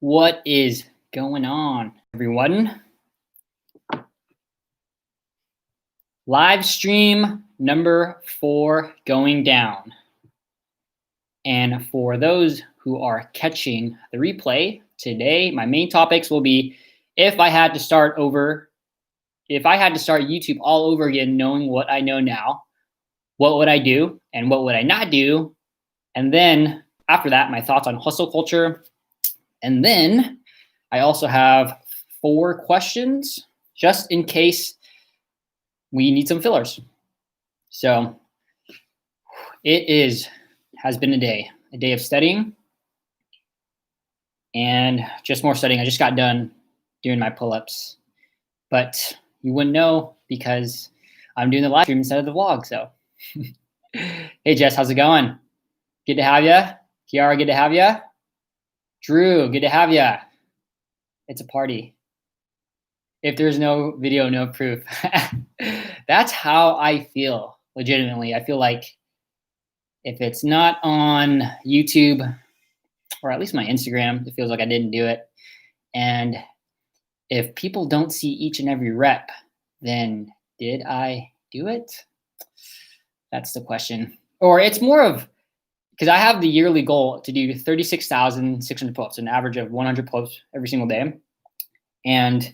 What is going on, everyone? Live stream number 4 going down. And for those who are catching the replay today, my main topics will be if I had to start YouTube all over again, knowing what I know now, what would I do and what would I not do? And then after that, my thoughts on hustle culture. And then I also have 4 questions just in case we need some fillers. So has been a day of studying and just more studying. I just got done doing my pull-ups, but you wouldn't know because I'm doing the live stream instead of the vlog. So, hey Jess, how's it going? Good to have you. Kiara, good to have you. Drew, good to have you. It's a party. If there's no video, no proof. That's how I feel, legitimately. I feel like if it's not on YouTube, or at least my Instagram, it feels like I didn't do it. And if people don't see each and every rep, then did I do it? That's the question. Or it's more of, because I have the yearly goal to do 36,600 pull-ups, an average of 100 pull-ups every single day. And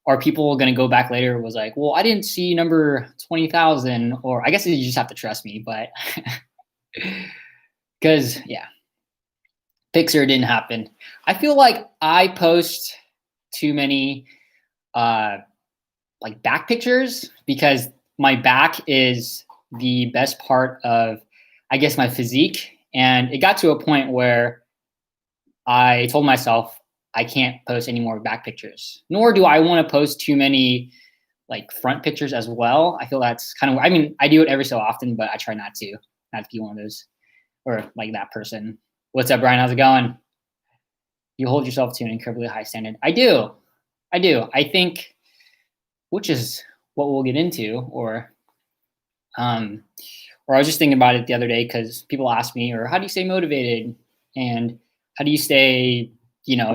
are people going to go back later? It was like, well, I didn't see number 20,000, or I guess you just have to trust me, but because yeah, Pixar didn't happen. I feel like I post too many like back pictures because my back is the best part of, I guess, my physique. And it got to a point where I told myself I can't post any more back pictures, nor do I want to post too many like front pictures as well. I feel that's kind of, I mean, I do it every so often, but I try not to be one of those or like that person. What's up, Brian? How's it going? You hold yourself to an incredibly high standard. I do. I think, which is what we'll get into, or I was just thinking about it the other day because people ask me, or how do you stay motivated? And how do you stay,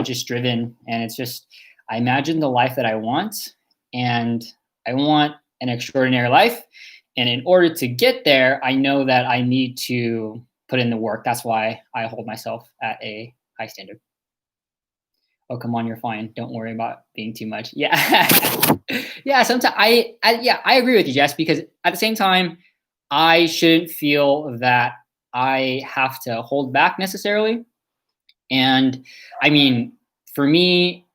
just driven? And it's just, I imagine the life that I want, and I want an extraordinary life. And in order to get there, I know that I need to put in the work. That's why I hold myself at a high standard. Oh, come on, you're fine. Don't worry about being too much. Yeah. Yeah, sometimes I agree with you, Jess, because at the same time, I shouldn't feel that I have to hold back necessarily. And I mean, for me,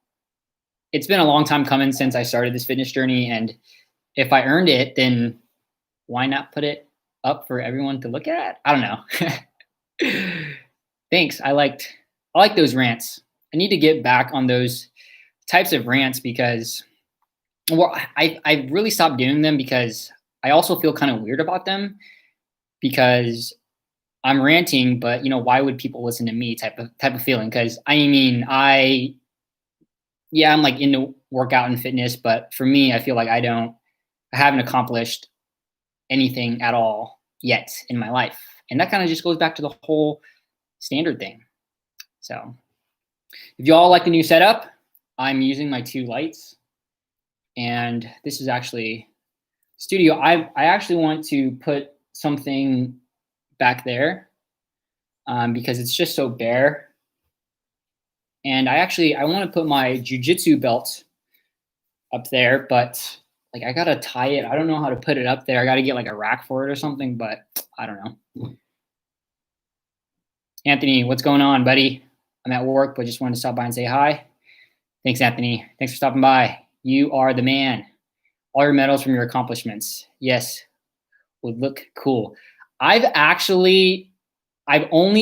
it's been a long time coming since I started this fitness journey. And if I earned it, then why not put it up for everyone to look at? I don't know. Thanks. I like those rants. I need to get back on those types of rants because, well, I really stopped doing them because I also feel kind of weird about them because I'm ranting, but why would people listen to me type of feeling? Because I mean, I'm like into workout and fitness, but for me, I feel like I haven't accomplished anything at all yet in my life. And that kind of just goes back to the whole standard thing. So if you all like the new setup, I'm using my 2 lights, and this is actually studio. I actually want to put something back there because it's just so bare. And I want to put my jujitsu belt up there, but like I gotta tie it. I don't know how to put it up there. I gotta get like a rack for it or something, but I don't know. Anthony, what's going on, buddy? I'm at work, but just wanted to stop by and say hi. Thanks, Anthony. Thanks for stopping by. You are the man. All your medals from your accomplishments. Yes, would look cool. I've only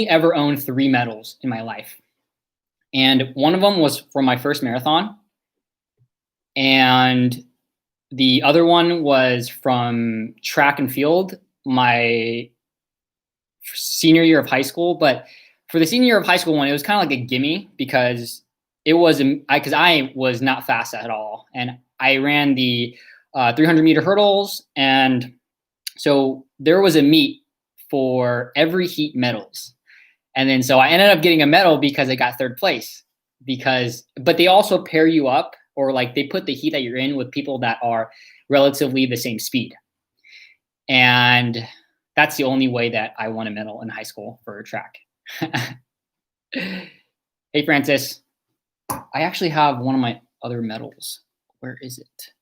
ever owned 3 medals in my life. And one of them was from my first marathon. And the other one was from track and field, my senior year of high school. But for the senior year of high school one, it was kind of like a gimme because I was not fast at all. And I ran the 300-meter hurdles. And so there was a meet for every heat medals. And then so I ended up getting a medal because I got 3rd place. but they also pair you up, or like they put the heat that you're in with people that are relatively the same speed. And that's the only way that I won a medal in high school for track. Hey, Francis. I actually have one of my other medals. Where is it?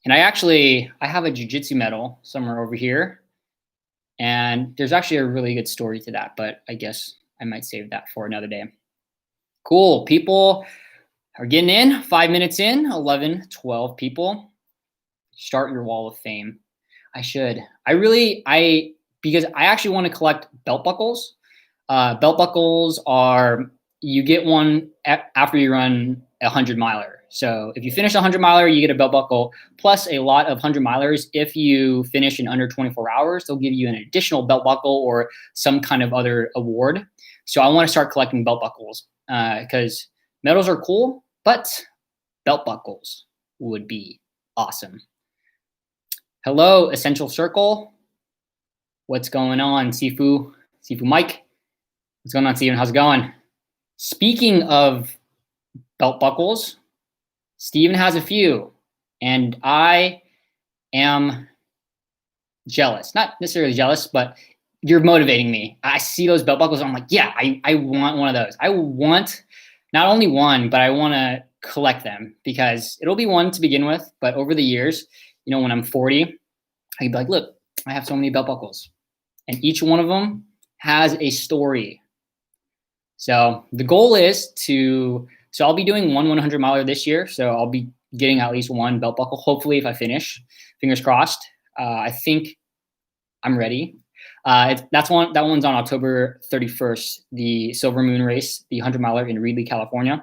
And I have a jiu-jitsu medal somewhere over here. And there's actually a really good story to that, but I guess I might save that for another day. Cool. People are getting in. 5 minutes in, 11, 12 people. Start your wall of fame. Because I actually want to collect belt buckles. Belt buckles are, you get one after you run a 100-miler. So if you finish a 100-miler, you get a belt buckle, plus a lot of 100-milers. If you finish in under 24 hours, they'll give you an additional belt buckle or some kind of other award. So I want to start collecting belt buckles because medals are cool, but belt buckles would be awesome. Hello, Essential Circle. What's going on, Sifu Mike? What's going on, Steven? How's it going? Speaking of belt buckles, Steven has a few, and I am jealous. Not necessarily jealous, but you're motivating me. I see those belt buckles. I'm like, yeah, I want one of those. I want not only one, but I want to collect them because it'll be one to begin with. But over the years, when I'm 40, I can be like, look, I have so many belt buckles, and each one of them has a story. So the goal is so I'll be doing one 100-miler this year. So I'll be getting at least one belt buckle, hopefully, if I finish. Fingers crossed. I think I'm ready. That one's on October 31st, the Silver Moon Race, the 100-miler in Reedley, California.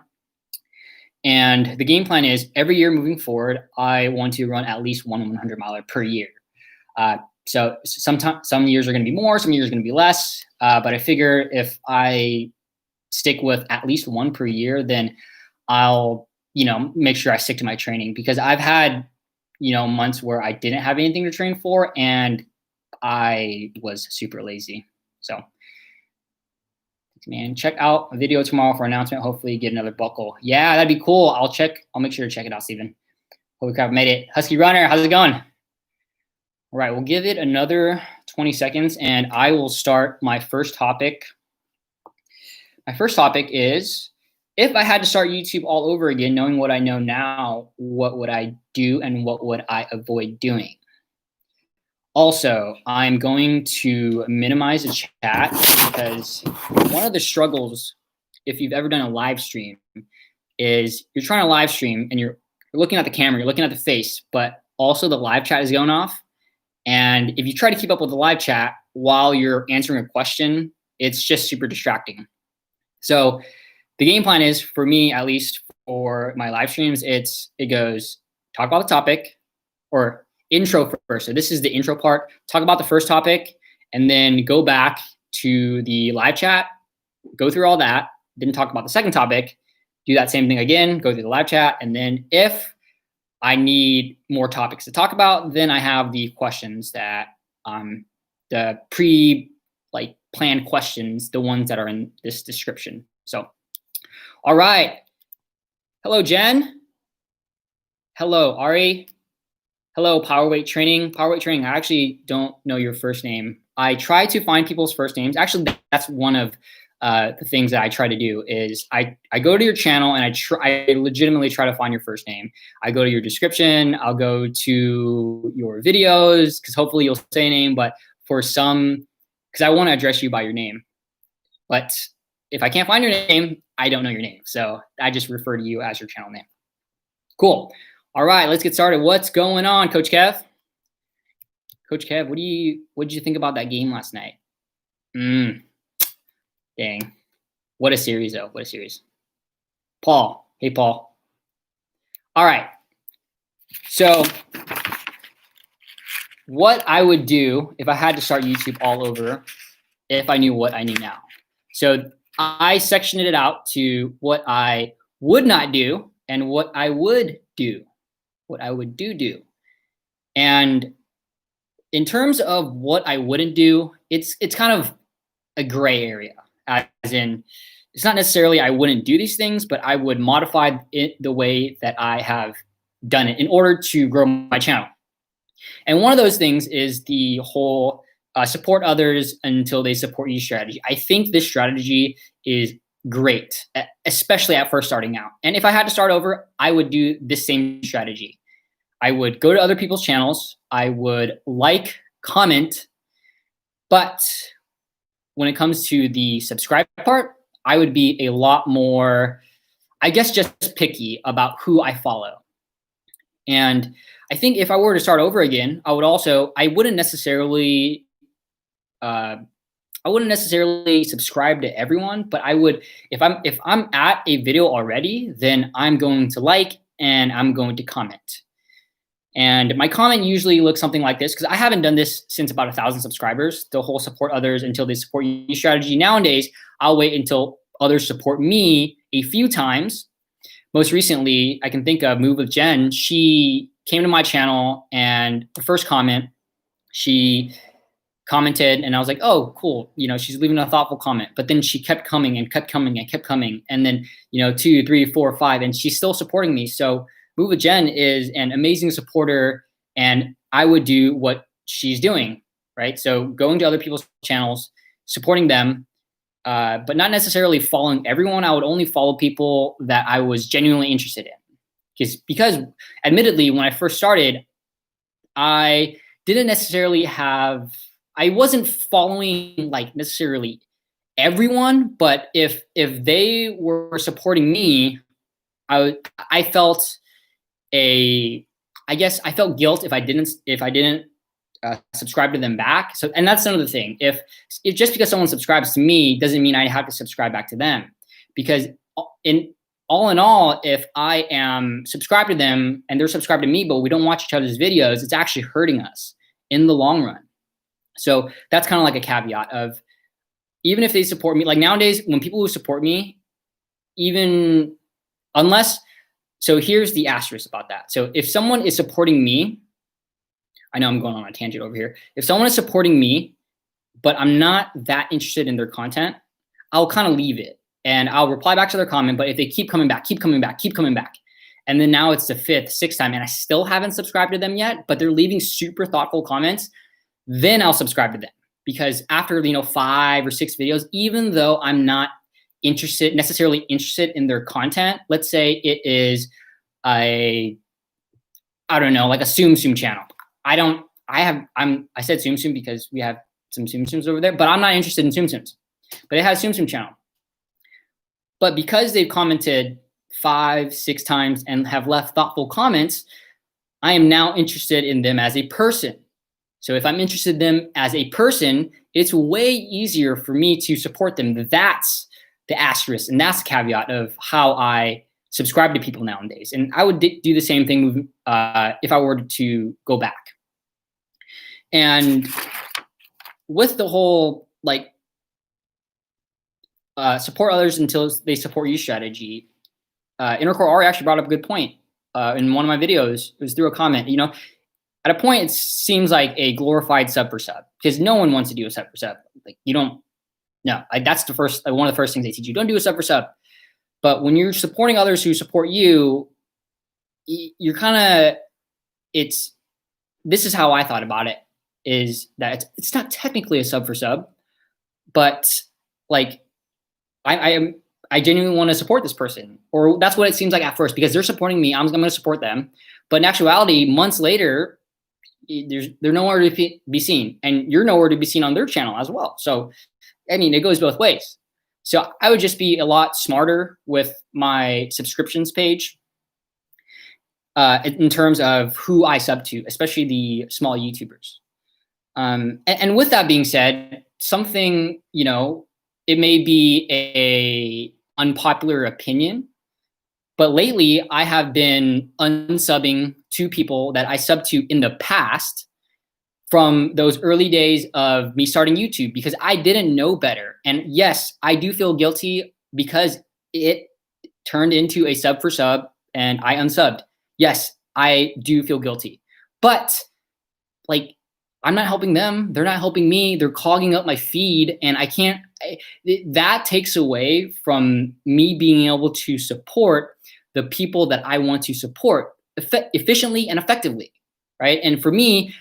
And the game plan is every year moving forward, I want to run at least one 100-miler per year. So some years are going to be more, some years are going to be less. But I figure if I stick with at least one per year, then I'll, make sure I stick to my training, because I've had, months where I didn't have anything to train for and I was super lazy. So, man, check out a video tomorrow for announcement. Hopefully get another buckle. Yeah, that'd be cool. I'll make sure to check it out, Steven. Holy crap, made it. Husky Runner, how's it going? All right, we'll give it another 20 seconds and I will start my first topic. My first topic is, if I had to start YouTube all over again, knowing what I know now, what would I do and what would I avoid doing? Also, I'm going to minimize the chat because one of the struggles, if you've ever done a live stream, is you're trying to live stream and you're looking at the camera, you're looking at the face, but also the live chat is going off. And if you try to keep up with the live chat while you're answering a question, it's just super distracting. So the game plan is, for me, at least for my live streams, it goes talk about the topic, or intro first. So this is the intro part. Talk about the first topic and then go back to the live chat, go through all that, then talk about the second topic, do that same thing again, go through the live chat. And then if I need more topics to talk about, then I have the questions that the planned questions, the ones that are in this description. So, all right. Hello, Jen. Hello, Ari. Hello, Powerweight Training. Powerweight Training, I actually don't know your first name. I try to find people's first names. Actually, that's one of the things that I try to do is I go to your channel and I legitimately try to find your first name. I go to your description. I'll go to your videos because hopefully you'll say a name, but because I want to address you by your name. But if I can't find your name, I don't know your name. So I just refer to you as your channel name. Cool. All right, let's get started. What's going on, Coach Kev? Coach Kev, what did you think about that game last night? Dang. What a series, though. What a series. Paul. Hey, Paul. All right. So what I would do if I had to start YouTube all over, if I knew what I knew now. So I sectioned it out to what I would not do and what I would do. What I would do. And in terms of what I wouldn't do, it's kind of a gray area. As in, it's not necessarily I wouldn't do these things, but I would modify it the way that I have done it in order to grow my channel. And one of those things is the whole support others until they support you strategy. I think this strategy is great, especially at first starting out. And if I had to start over, I would do this same strategy. I would go to other people's channels. I would like, comment, but when it comes to the subscribe part, I would be a lot more, I guess, just picky about who I follow. And I think if I were to start over again, I wouldn't necessarily subscribe to everyone, but I would, if I'm at a video already, then I'm going to like and I'm going to comment. And my comment usually looks something like this, because I haven't done this since about 1,000 subscribers, the whole support others until they support you strategy. Nowadays, I'll wait until others support me a few times. Most recently, I can think of Move with Jen. She came to my channel, and the first comment, she commented, and I was like, oh, cool. You know, she's leaving a thoughtful comment. But then she kept coming and kept coming and kept coming. And then, 2, 3, 4, 5, and she's still supporting me. So Move with Jen is an amazing supporter, and I would do what she's doing, right? So going to other people's channels, supporting them, but not necessarily following everyone. I would only follow people that I was genuinely interested in. Because admittedly, when I first started, I didn't necessarily I wasn't following like necessarily everyone, but if they were supporting me, I felt I felt guilt if I didn't subscribe to them back. So, and that's another thing. If just because someone subscribes to me doesn't mean I have to subscribe back to them, because in all, if I am subscribed to them and they're subscribed to me, but we don't watch each other's videos, it's actually hurting us in the long run. So that's kind of like a caveat of, even if they support me, like nowadays when people who support me, so here's the asterisk about that. So if someone is supporting me, I know I'm going on a tangent over here. If someone is supporting me, but I'm not that interested in their content, I'll kind of leave it and I'll reply back to their comment. But if they keep coming back, and then now it's the 5th, 6th time, and I still haven't subscribed to them yet, but they're leaving super thoughtful comments, then I'll subscribe to them. Because after 5 or 6 videos, even though I'm not necessarily interested in their content, let's say it is I don't know, like a Tsum Tsum channel. I said Tsum Tsum because we have some Tsum Tsums over there, but I'm not interested in Tsum Tsums. But it has Tsum Tsum channel. But because they've commented 5, 6 times and have left thoughtful comments, I am now interested in them as a person. So if I'm interested in them as a person, it's way easier for me to support them. That's the asterisk, and that's the caveat of how I subscribe to people nowadays. And I would do the same thing if I were to go back. And with the whole support others until they support you strategy, Intercore Ari actually brought up a good point in one of my videos. It was through a comment. At a point, it seems like a glorified sub for sub, because no one wants to do a sub for sub. Like you don't. No, that's the first one of the first things they teach you. Don't do a sub for sub. But when you're supporting others who support you, you're kind of. This is how I thought about it. Is that it's not technically a sub for sub, but like I genuinely want to support this person, or that's what it seems like at first, because they're supporting me. I'm going to support them, but in actuality, months later, they're nowhere to be seen, and you're nowhere to be seen on their channel as well. So, I mean, it goes both ways. So I would just be a lot smarter with my subscriptions page in terms of who I sub to, especially the small YouTubers. And with that being said, something, it may be a unpopular opinion, but lately I have been unsubbing to people that I subbed to in the past from those early days of me starting YouTube, because I didn't know better. And yes, I do feel guilty because it turned into a sub for sub and I unsubbed. Yes, I do feel guilty. But I'm not helping them. They're not helping me. They're clogging up my feed. And that takes away from me being able to support the people that I want to support efficiently and effectively. Right. And for me,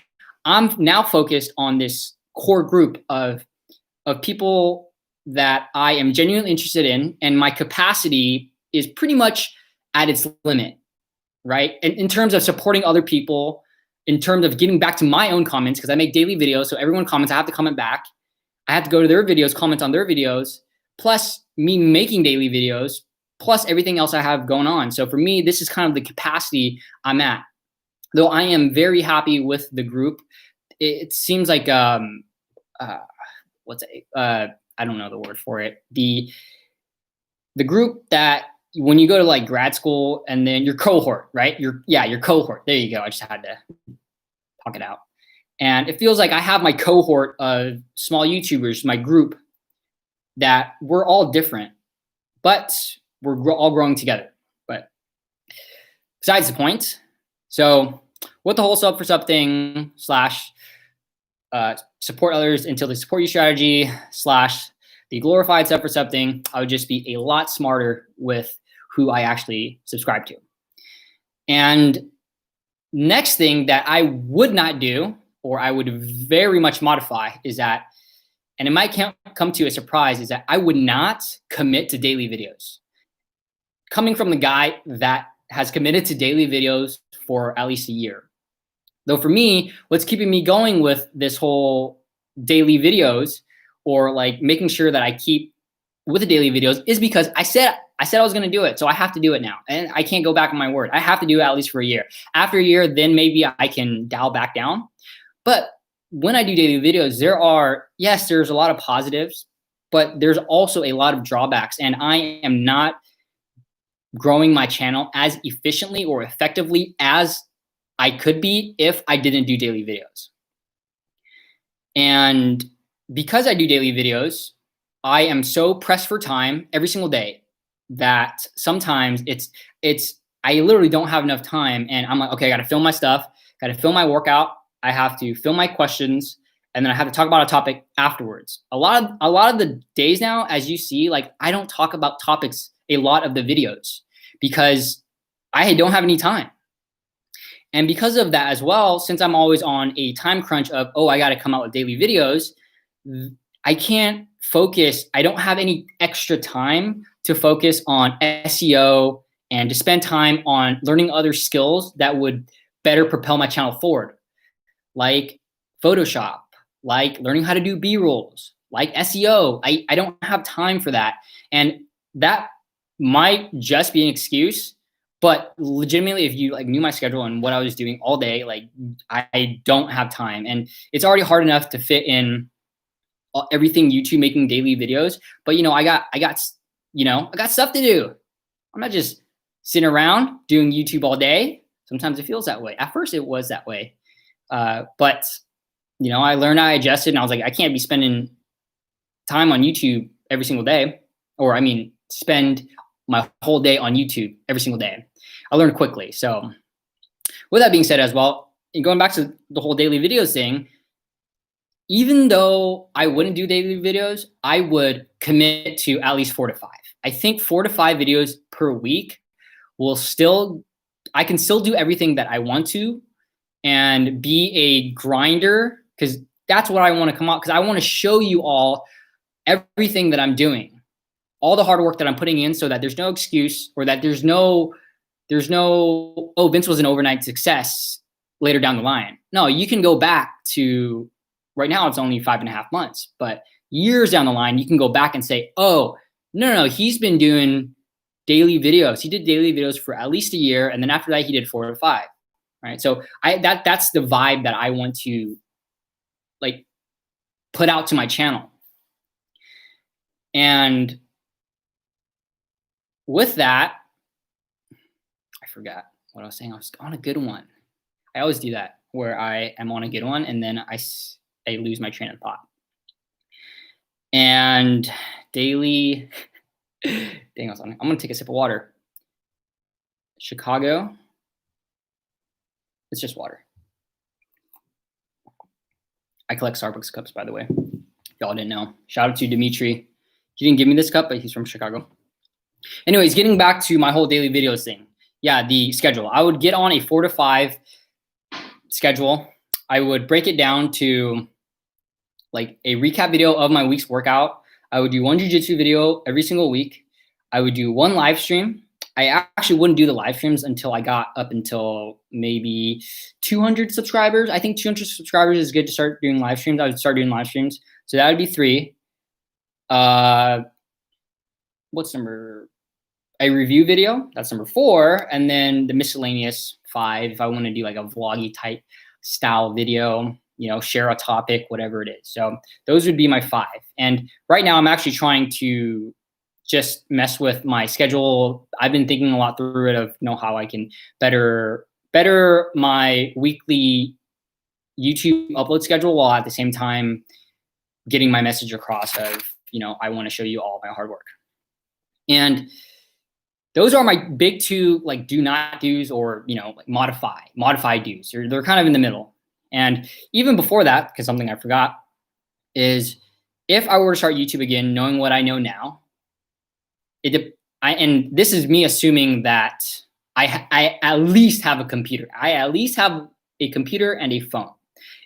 I'm now focused on this core group of people that I am genuinely interested in, and my capacity is pretty much at its limit, right? In terms of supporting other people, in terms of getting back to my own comments, because I make daily videos, so everyone comments, I have to comment back. I have to go to their videos, comment on their videos, plus me making daily videos, plus everything else I have going on. So for me, this is kind of the capacity I'm at. Though I am very happy with the group, it seems like I don't know the word for it. The group that when you go to like grad school and then your cohort, right? Your cohort. There you go. I just had to talk it out. And it feels like I have my cohort of small YouTubers, my group, that we're all different, but we're all growing together. But besides the point, so with the whole sub for sub thing / support others until they support you strategy / the glorified sub for sub thing, I would just be a lot smarter with who I actually subscribe to. And next thing that I would not do, or I would very much modify, is that, and it might come to a surprise, is that I would not commit to daily videos. Coming from the guy that has committed to daily videos for at least a year. Though for me, what's keeping me going with this whole daily videos, or like making sure that I keep with the daily videos, is because I said I was going to do it. So I have to do it now. And I can't go back on my word. I have to do it at least for a year. After a year, then maybe I can dial back down. But when I do daily videos, there's a lot of positives, but there's also a lot of drawbacks. And I am not growing my channel as efficiently or effectively as I could be if I didn't do daily videos. And because I do daily videos, I am so pressed for time every single day that sometimes I literally don't have enough time, and I'm like, okay, I got to film my stuff, got to film my workout, I have to film my questions, and then I have to talk about a topic afterwards. A lot of the days now, as you see, like I don't talk about topics a lot of the videos because I don't have any time. And because of that as well, since I'm always on a time crunch of, I got to come out with daily videos, I can't focus. I don't have any extra time to focus on SEO and to spend time on learning other skills that would better propel my channel forward, like Photoshop, like learning how to do B-rolls, like SEO. I don't have time for that. And that might just be an excuse. But legitimately, if you like knew my schedule and what I was doing all day, like I don't have time, and it's already hard enough to fit in everything YouTube, making daily videos. But I got stuff to do. I'm not just sitting around doing YouTube all day. Sometimes it feels that way. At first, it was that way, but I learned, I adjusted, and I was like, I can't be spending time on YouTube every single day, or spend my whole day on YouTube every single day. I learned quickly. So with that being said as well, and going back to the whole daily videos thing, even though I wouldn't do daily videos, I would commit to at least 4 to 5. I think 4 to 5 videos per week I can still do everything that I want to and be a grinder, because that's what I want to come out, because I want to show you all everything that I'm doing, all the hard work that I'm putting in, so that there's no excuse, or that there's no, Vince was an overnight success later down the line. No, you can go back to, right now it's only 5.5 months, but years down the line, you can go back and say, oh, no, he's been doing daily videos. He did daily videos for at least a year. And then after that, he did 4 to 5, right? So that's the vibe that I want to like put out to my channel. And with that, I forgot what I was saying. I was on a good one. I always do that, where I am on a good one and then I lose my train of thought. And daily, dang, I'm gonna take a sip of water. Chicago, it's just water. I collect Starbucks cups, by the way. If y'all didn't know. Shout out to Dimitri. He didn't give me this cup, but he's from Chicago. Anyways, getting back to my whole daily videos thing. Yeah, the schedule. I would get on a 4 to 5 schedule. I would break it down to like a recap video of my week's workout. I would do one jiu-jitsu video every single week. I would do one live stream. I actually wouldn't do the live streams until I got up until maybe 200 subscribers. I think 200 subscribers is good to start doing live streams. I would start doing live streams. So that would be 3. What's number? A review video. That's number 4. And then the miscellaneous 5. If I want to do like a vloggy type style video, you know, share a topic, whatever it is. So those would be my 5. And right now I'm actually trying to just mess with my schedule. I've been thinking a lot through it of, you know, how I can better my weekly YouTube upload schedule while at the same time getting my message across of, you know, I want to show you all my hard work. And those are my big 2, like do not do's, or, you know, like modify do's. They're kind of in the middle. And even before that, because something I forgot is, if I were to start YouTube again, knowing what I know now, and this is me assuming that I at least have a computer. I at least have a computer and a phone.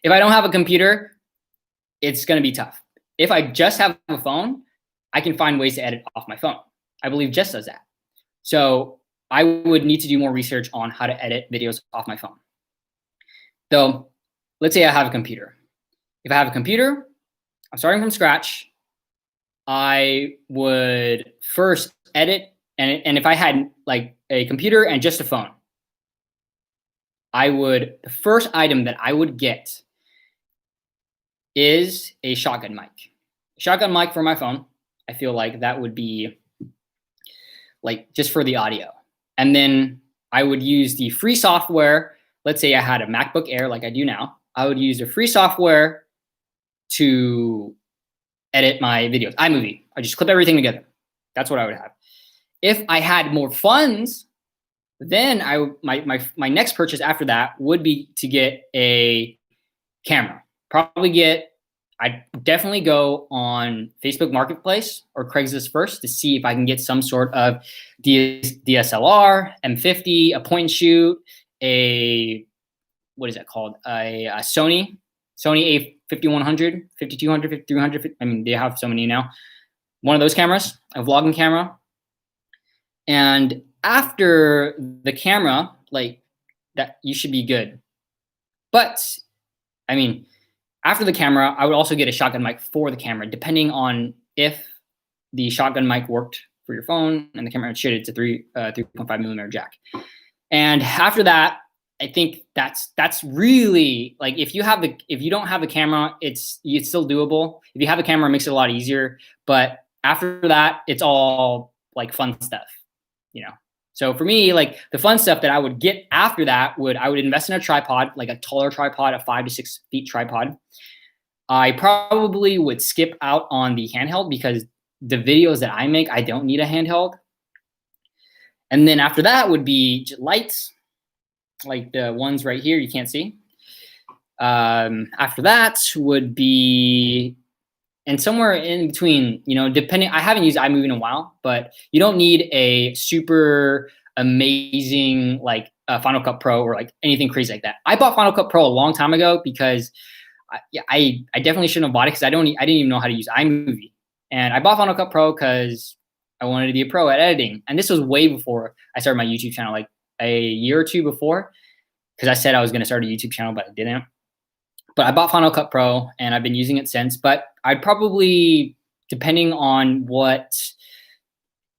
If I don't have a computer, it's going to be tough. If I just have a phone, I can find ways to edit off my phone. I believe Jess does that. So I would need to do more research on how to edit videos off my phone. So let's say I have a computer. If I have a computer, I'm starting from scratch. I would first edit, and if I had like a computer and just a phone, the first item that I would get is a shotgun mic. A shotgun mic for my phone. I feel like that would be like just for the audio. And then I would use the free software. Let's say I had a MacBook Air like I do now. I would use the free software to edit my videos. iMovie. I just clip everything together. That's what I would have. If I had more funds, then my next purchase after that would be to get a camera. I'd definitely go on Facebook Marketplace or Craigslist first to see if I can get some sort of DSLR, M50, a point and shoot, what is that called? A Sony A5100, 5200, 5300. I mean, they have so many now. One of those cameras, a vlogging camera. And after the camera, like that, you should be good. But I mean, after the camera, I would also get a shotgun mic for the camera, depending on if the shotgun mic worked for your phone and the camera should. It's a 3.5 millimeter jack. And after that, I think that's really like, if you don't have the camera, it's still doable. If you have a camera, it makes it a lot easier. But after that, it's all like fun stuff, you know. So for me, like the fun stuff that I would get after that I would invest in a tripod, like a taller tripod, a 5 to 6 feet tripod. I probably would skip out on the handheld because the videos that I make, I don't need a handheld. And then after that would be lights, like the ones right here you can't see. After that would be, and somewhere in between, you know, depending, I haven't used iMovie in a while, but you don't need a super amazing like Final Cut Pro or like anything crazy like that. I bought Final Cut Pro a long time ago because I definitely shouldn't have bought it because I didn't even know how to use iMovie. And I bought Final Cut Pro because I wanted to be a pro at editing. And this was way before I started my YouTube channel, like a year or 2 before, because I said I was going to start a YouTube channel, but I didn't. But I bought Final Cut Pro and I've been using it since. But I'd probably, depending on what,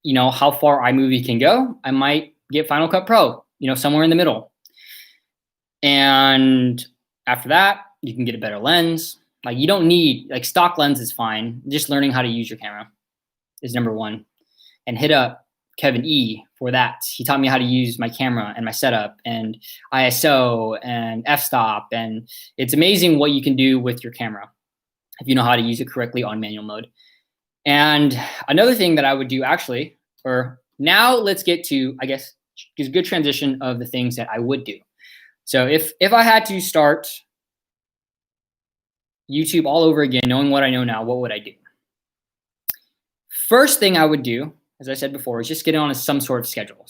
you know, how far iMovie can go, I might get Final Cut Pro, you know, somewhere in the middle. And after that, you can get a better lens. Like you don't need, like stock lens is fine. Just learning how to use your camera is number 1. And hit up Kevin E for that. He taught me how to use my camera and my setup and ISO and f-stop. And it's amazing what you can do with your camera if you know how to use it correctly on manual mode. And another thing that I would do actually, or now let's get to, I guess, is a good transition of the things that I would do. So if I had to start YouTube all over again, knowing what I know now, what would I do? First thing I would do, as I said before, is just get on some sort of schedule.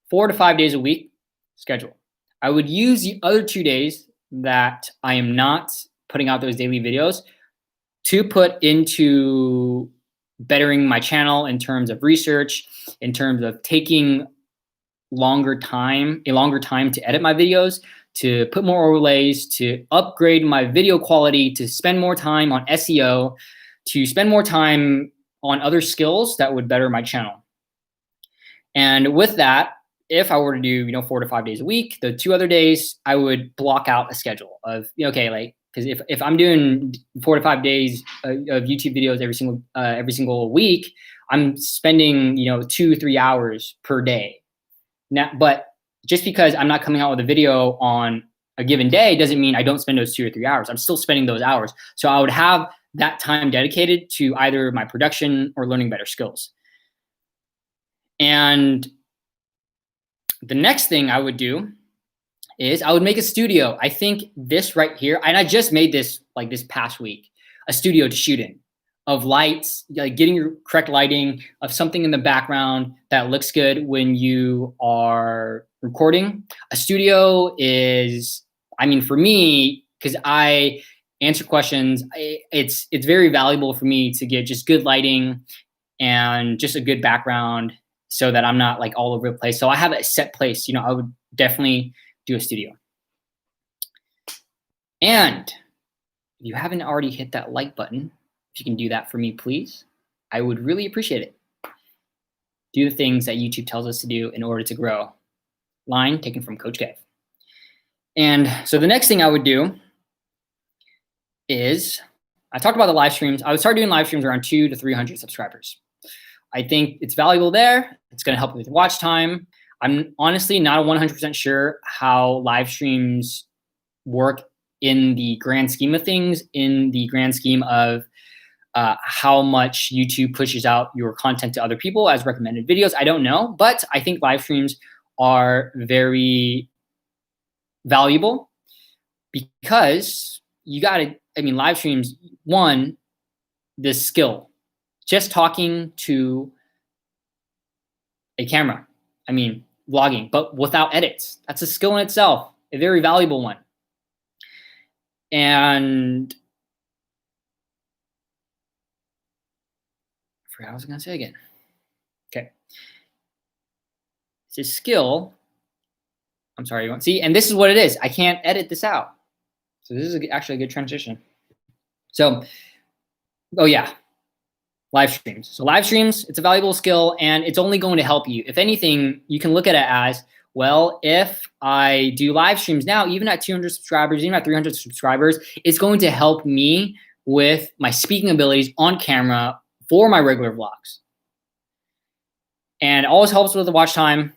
4 to 5 days a week schedule. I would use the other 2 days that I am not putting out those daily videos to put into bettering my channel in terms of research, in terms of taking a longer time to edit my videos, to put more overlays, to upgrade my video quality, to spend more time on SEO, to spend more time on other skills that would better my channel. And with that, if I were to do, 4 to 5 days a week, the 2 other days, I would block out a schedule of, because if I'm doing 4 to 5 days of YouTube videos every single week, I'm spending 2-3 hours per day. Now, but just because I'm not coming out with a video on a given day doesn't mean I don't spend those 2 or 3 hours. I'm still spending those hours. So I would have that time dedicated to either my production or learning better skills. And the next thing I would do is I would make a studio. I think this right here, and I just made this like this past week, a studio to shoot in, of lights, like getting your correct lighting, of something in the background that looks good when you are recording. A studio is, for me, because I answer questions, it's very valuable for me to get just good lighting and just a good background so that I'm not like all over the place. So I have a set place, I would definitely do a studio. And if you haven't already hit that like button, if you can do that for me, please, I would really appreciate it. Do the things that YouTube tells us to do in order to grow. Line taken from Coach Kev. And so the next thing I would do is, I talked about the live streams. I would start doing live streams around 200 to 300 subscribers. I think it's valuable there. It's going to help with watch time. I'm honestly not 100% sure how live streams work in the grand scheme of things, in the grand scheme of how much YouTube pushes out your content to other people as recommended videos. I don't know, but I think live streams are very valuable because live streams, one, the skill, just talking to a camera, vlogging, but without edits. That's a skill in itself, a very valuable one. And I forgot what I was going to say again. Okay. It's a skill. I'm sorry, you won't see. And this is what it is. I can't edit this out. So this is actually a good transition. So, live streams. So live streams, it's a valuable skill and it's only going to help you. If anything, you can look at it as, well, if I do live streams now, even at 200 subscribers, even at 300 subscribers, it's going to help me with my speaking abilities on camera for my regular vlogs. And it always helps with the watch time.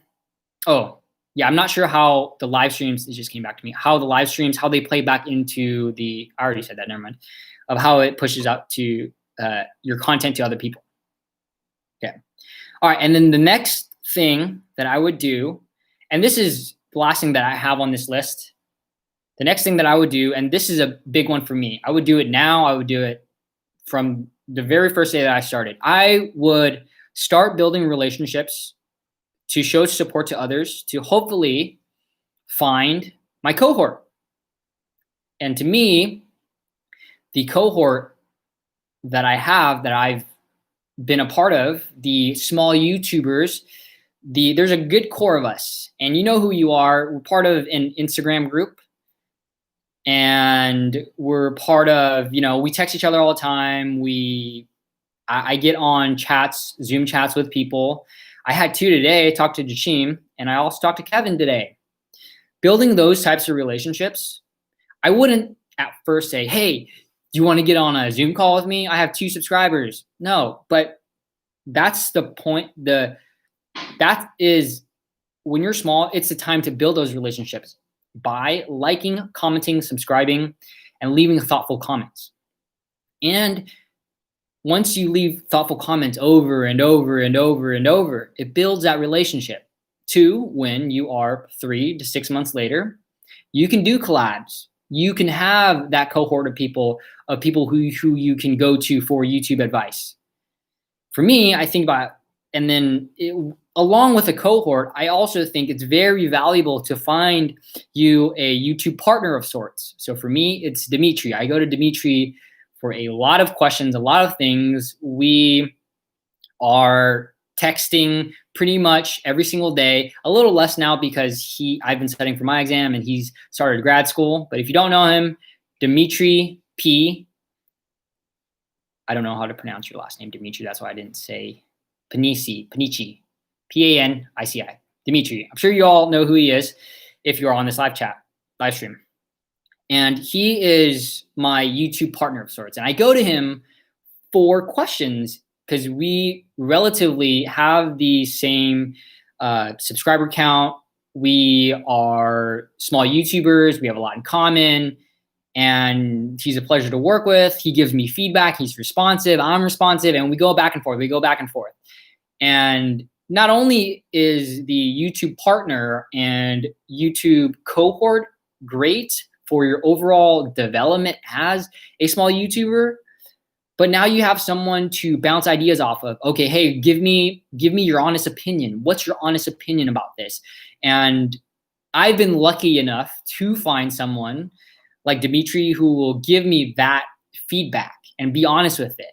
Oh, yeah, I'm not sure how the live streams, it just came back to me, how the live streams, how they play back into the, I already said that, never mind, of how it pushes out to your content to other people. Okay. All right. And then the next thing that I would do, and this is the last thing that I have on this list. The next thing that I would do, and this is a big one for me, I would do it now. I would do it from the very first day that I started. I would start building relationships to show support to others, to hopefully find my cohort. And to me, the cohort that I have, that I've been a part of, the small YouTubers, there's a good core of us, and you know who you are. We're part of an Instagram group, and we're part of, we text each other all the time. I get on chats, Zoom chats with people. I had 2 today. I talked to Jashim, and I also talked to Kevin today. Building those types of relationships, I wouldn't at first say, hey, do you want to get on a Zoom call with me? I have 2 subscribers. No, but that's the point. That is, when you're small, it's the time to build those relationships by liking, commenting, subscribing, and leaving thoughtful comments. And once you leave thoughtful comments over and over and over and over, it builds that relationship to when you are 3 to 6 months later, you can do collabs. you can have that cohort of people who you can go to for YouTube advice. For me, I think about, and then along with a cohort, I also think it's very valuable to find you a YouTube partner of sorts. So for me, it's Dimitri. I go to Dimitri for a lot of questions, a lot of things. We are texting pretty much every single day, a little less now because I've been studying for my exam and he's started grad school. But if you don't know him, Dimitri P. I don't know how to pronounce your last name, Dimitri. That's why I didn't say Panici, Panici, Dimitri. I'm sure you all know who he is if you're on this live stream. And he is my YouTube partner of sorts. And I go to him for questions because we relatively have the same subscriber count. We are small YouTubers. We have a lot in common. And he's a pleasure to work with. He gives me feedback. He's responsive. I'm responsive. And we go back and forth. And not only is the YouTube partner and YouTube cohort great for your overall development as a small YouTuber, but now you have someone to bounce ideas off of. Okay, hey, give me your honest opinion. What's your honest opinion about this? And I've been lucky enough to find someone like Dimitri who will give me that feedback and be honest with it.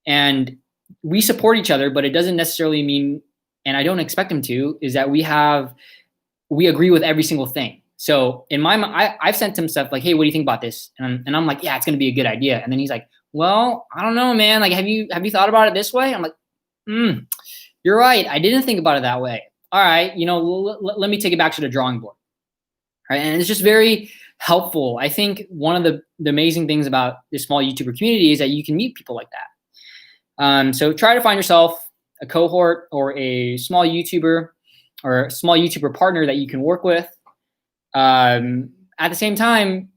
And we support each other, but it doesn't necessarily mean, and I don't expect him to, is that we agree with every single thing. So in my mind, I've sent him stuff like, hey, what do you think about this? And I'm like, yeah, it's going to be a good idea. And then he's like, well, I don't know, man. Like, have you thought about it this way? I'm like, you're right. I didn't think about it that way. All right. Let me take it back to the drawing board. Right. And it's just very helpful. I think one of the amazing things about this small YouTuber community is that you can meet people like that. So try to find yourself a cohort or a small YouTuber or a small YouTuber partner that you can work with. At the same time,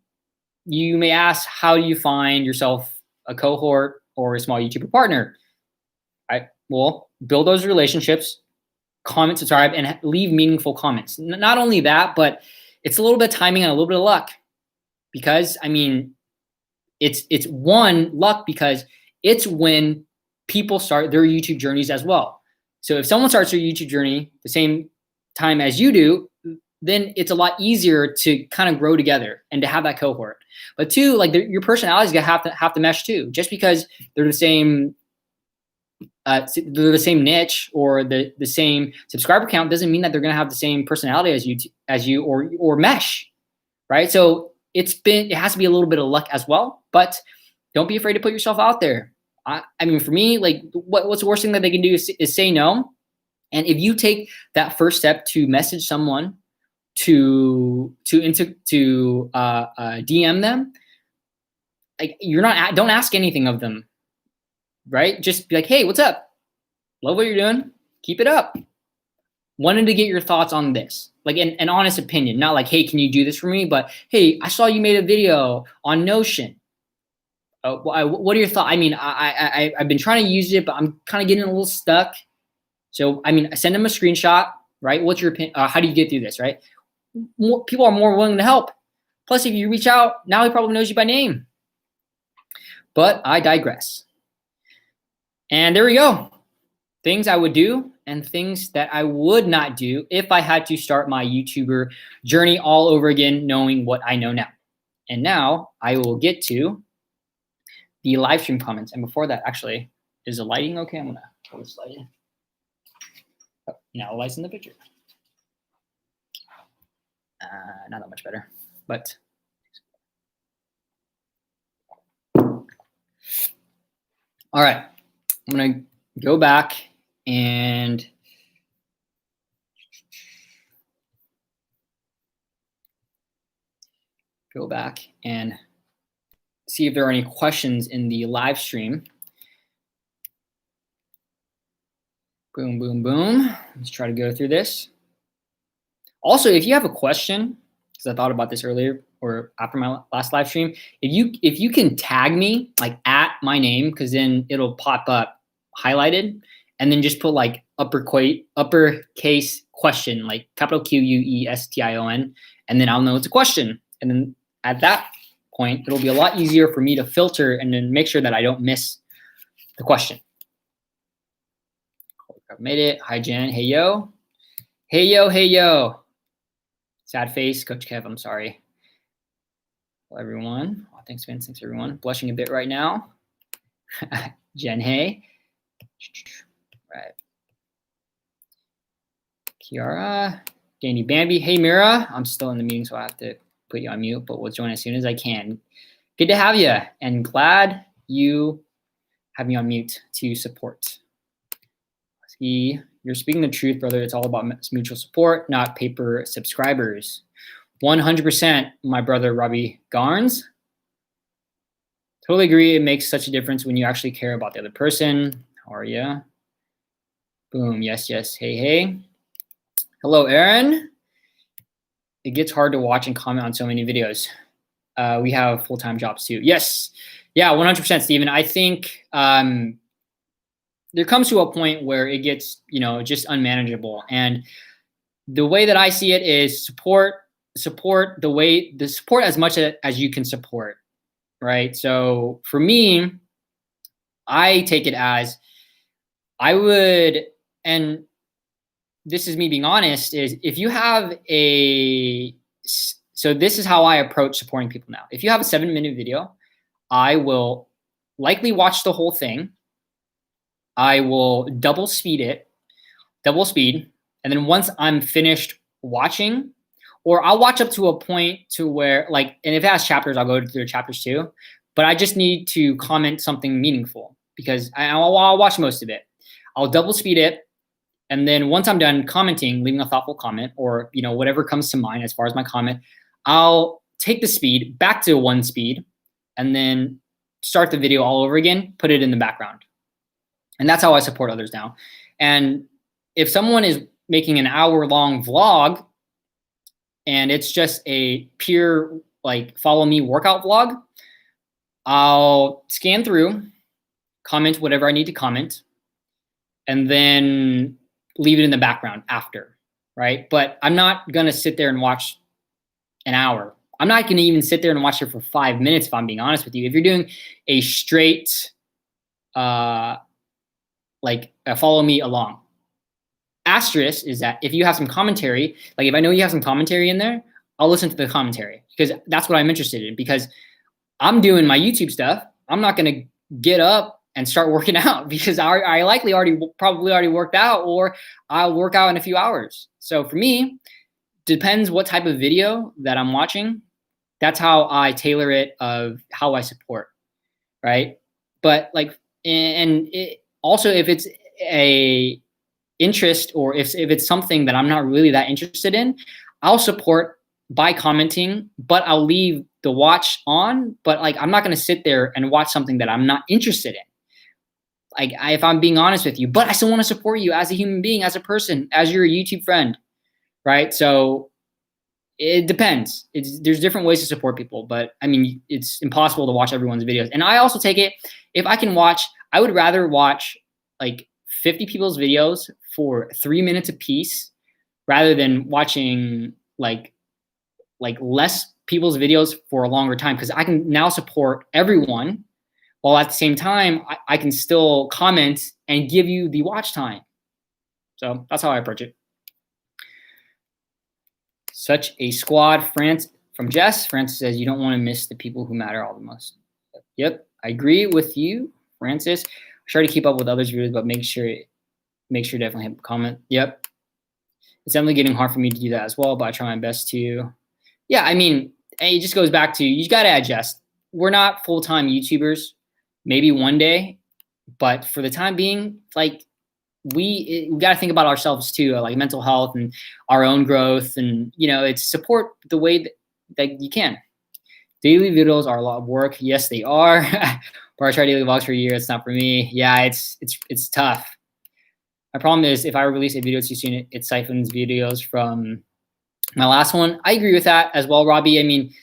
you may ask, how do you find yourself a cohort or a small YouTuber partner? Well, build those relationships, comment, subscribe, and leave meaningful comments. Not only that, but it's a little bit of timing and a little bit of luck, because it's one, luck, because it's when people start their YouTube journeys as well. So if someone starts their YouTube journey the same time as you do, then it's a lot easier to kind of grow together and to have that cohort. But two, like your personalities have to mesh too. Just because they're the same niche or the same subscriber count doesn't mean that they're going to have the same personality as you or mesh, right? So it has to be a little bit of luck as well, but don't be afraid to put yourself out there. I mean, for me, like what's the worst thing that they can do is say no. And if you take that first step to message someone, to DM them, like don't ask anything of them, right? Just be like, hey, what's up? Love what you're doing. Keep it up. Wanted to get your thoughts on this, like an honest opinion, not like, hey, can you do this for me? But hey, I saw you made a video on Notion. What are your thoughts? I mean, I've been trying to use it, but I'm kind of getting a little stuck. So, I mean, send them a screenshot, right? What's your opinion? How do you get through this, right? People are more willing to help. Plus, if you reach out, now he probably knows you by name. But I digress. And there we go. Things I would do and things that I would not do if I had to start my YouTuber journey all over again, knowing what I know now. And now I will get to the live stream comments. And before that, actually, is the lighting okay? I'm going to pull this light in. Oh, now the light's in the picture. Not that much better, but all right. I'm going to go back and see if there are any questions in the live stream. Boom, boom, boom. Let's try to go through this. Also, if you have a question, because I thought about this earlier or after my last live stream, if you can tag me like at my name, because then it'll pop up highlighted, and then just put like uppercase question, like capital Question, and then I'll know it's a question. And then at that point, it'll be a lot easier for me to filter and then make sure that I don't miss the question. I've made it. Hi, Jen. Hey, yo. Hey, yo. Hey, yo. Sad face. Coach Kev, I'm sorry. Hello, everyone. Oh, thanks, Vince. Thanks, everyone. Blushing a bit right now. Jen, hey. Right. Kiara. Dandi Bambi. Hey, Mira. I'm still in the meeting, so I have to put you on mute, but we'll join as soon as I can. Good to have you, and glad you have me on mute to support. You're speaking the truth, brother. It's all about mutual support, not paper subscribers. 100%, my brother, Robbie Garns. Totally agree. It makes such a difference when you actually care about the other person. How are you? Boom. Yes, yes. Hey, hey. Hello, Aaron. It gets hard to watch and comment on so many videos. We have full-time jobs too. Yes. Yeah, 100%, Steven. I think there comes to a point where it gets, just unmanageable. And the way that I see it is support as much as you can support, right? So for me, I take it as I would, and this is me being honest, is if you have so this is how I approach supporting people now. If you have a 7-minute video, I will likely watch the whole thing. I will double speed, and then once I'm finished watching, or I'll watch up to a point to where, and if it has chapters, I'll go through the chapters too, but I just need to comment something meaningful because I'll watch most of it. I'll double speed it, and then once I'm done commenting, leaving a thoughtful comment, or whatever comes to mind as far as my comment, I'll take the speed back to 1 speed, and then start the video all over again, put it in the background. And that's how I support others now. And if someone is making an hour-long vlog and it's just a pure follow me workout vlog, I'll scan through, comment whatever I need to comment, and then leave it in the background after, right? But I'm not gonna sit there and watch an hour. I'm not gonna even sit there and watch it for 5 minutes, if I'm being honest with you. If you're doing a straight, follow me along. Asterisk is that if you have some commentary, if I know you have some commentary in there, I'll listen to the commentary because that's what I'm interested in, because I'm doing my YouTube stuff. I'm not going to get up and start working out because I likely probably already worked out, or I'll work out in a few hours. So for me, depends what type of video that I'm watching. That's how I tailor it of how I support, right? But also, if it's a interest, or if it's something that I'm not really that interested in, I'll support by commenting, but I'll leave the watch on. But I'm not going to sit there and watch something that I'm not interested in. If I'm being honest with you, but I still want to support you as a human being, as a person, as your YouTube friend, right? So it depends. There's different ways to support people, but I mean, it's impossible to watch everyone's videos. And I also take it, if I can watch, I would rather watch 50 people's videos for 3 minutes a piece rather than watching less people's videos for a longer time, because I can now support everyone while at the same time I can still comment and give you the watch time. So that's how I approach it. Such a squad. From Jess. Francis says, you don't want to miss the people who matter all the most. Yep, I agree with you, Francis. Try to keep up with others' videos, but make sure definitely hit comment. Yep. It's definitely getting hard for me to do that as well, but I try my best to. Yeah, I mean, it just goes back to, you got to adjust. We're not full-time YouTubers. Maybe one day, but for the time being, we got to think about ourselves too, mental health and our own growth, and it's support the way that you can. Daily videos are a lot of work. Yes, they are. Or I tried daily vlogs for a year. It's not for me. Yeah, it's tough. My problem is if I release a video too soon, it siphons videos from my last one. I agree with that as well, Robbie. I mean,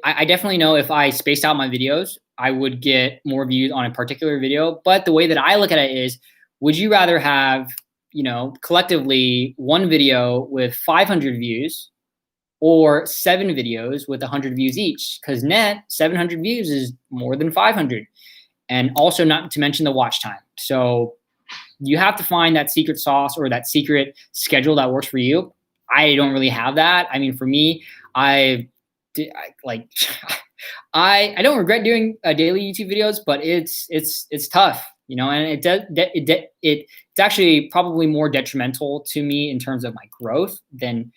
I definitely know if I spaced out my videos, I would get more views on a particular video. But the way that I look at it is, would you rather have, collectively one video with 500 views, or 7 videos with 100 views each, because net 700 views is more than 500. And also not to mention the watch time. So you have to find that secret sauce or that secret schedule that works for you. I don't really have that. I mean, for me, I don't regret doing daily YouTube videos, but it's tough, you know, and it's actually probably more detrimental to me in terms of my growth than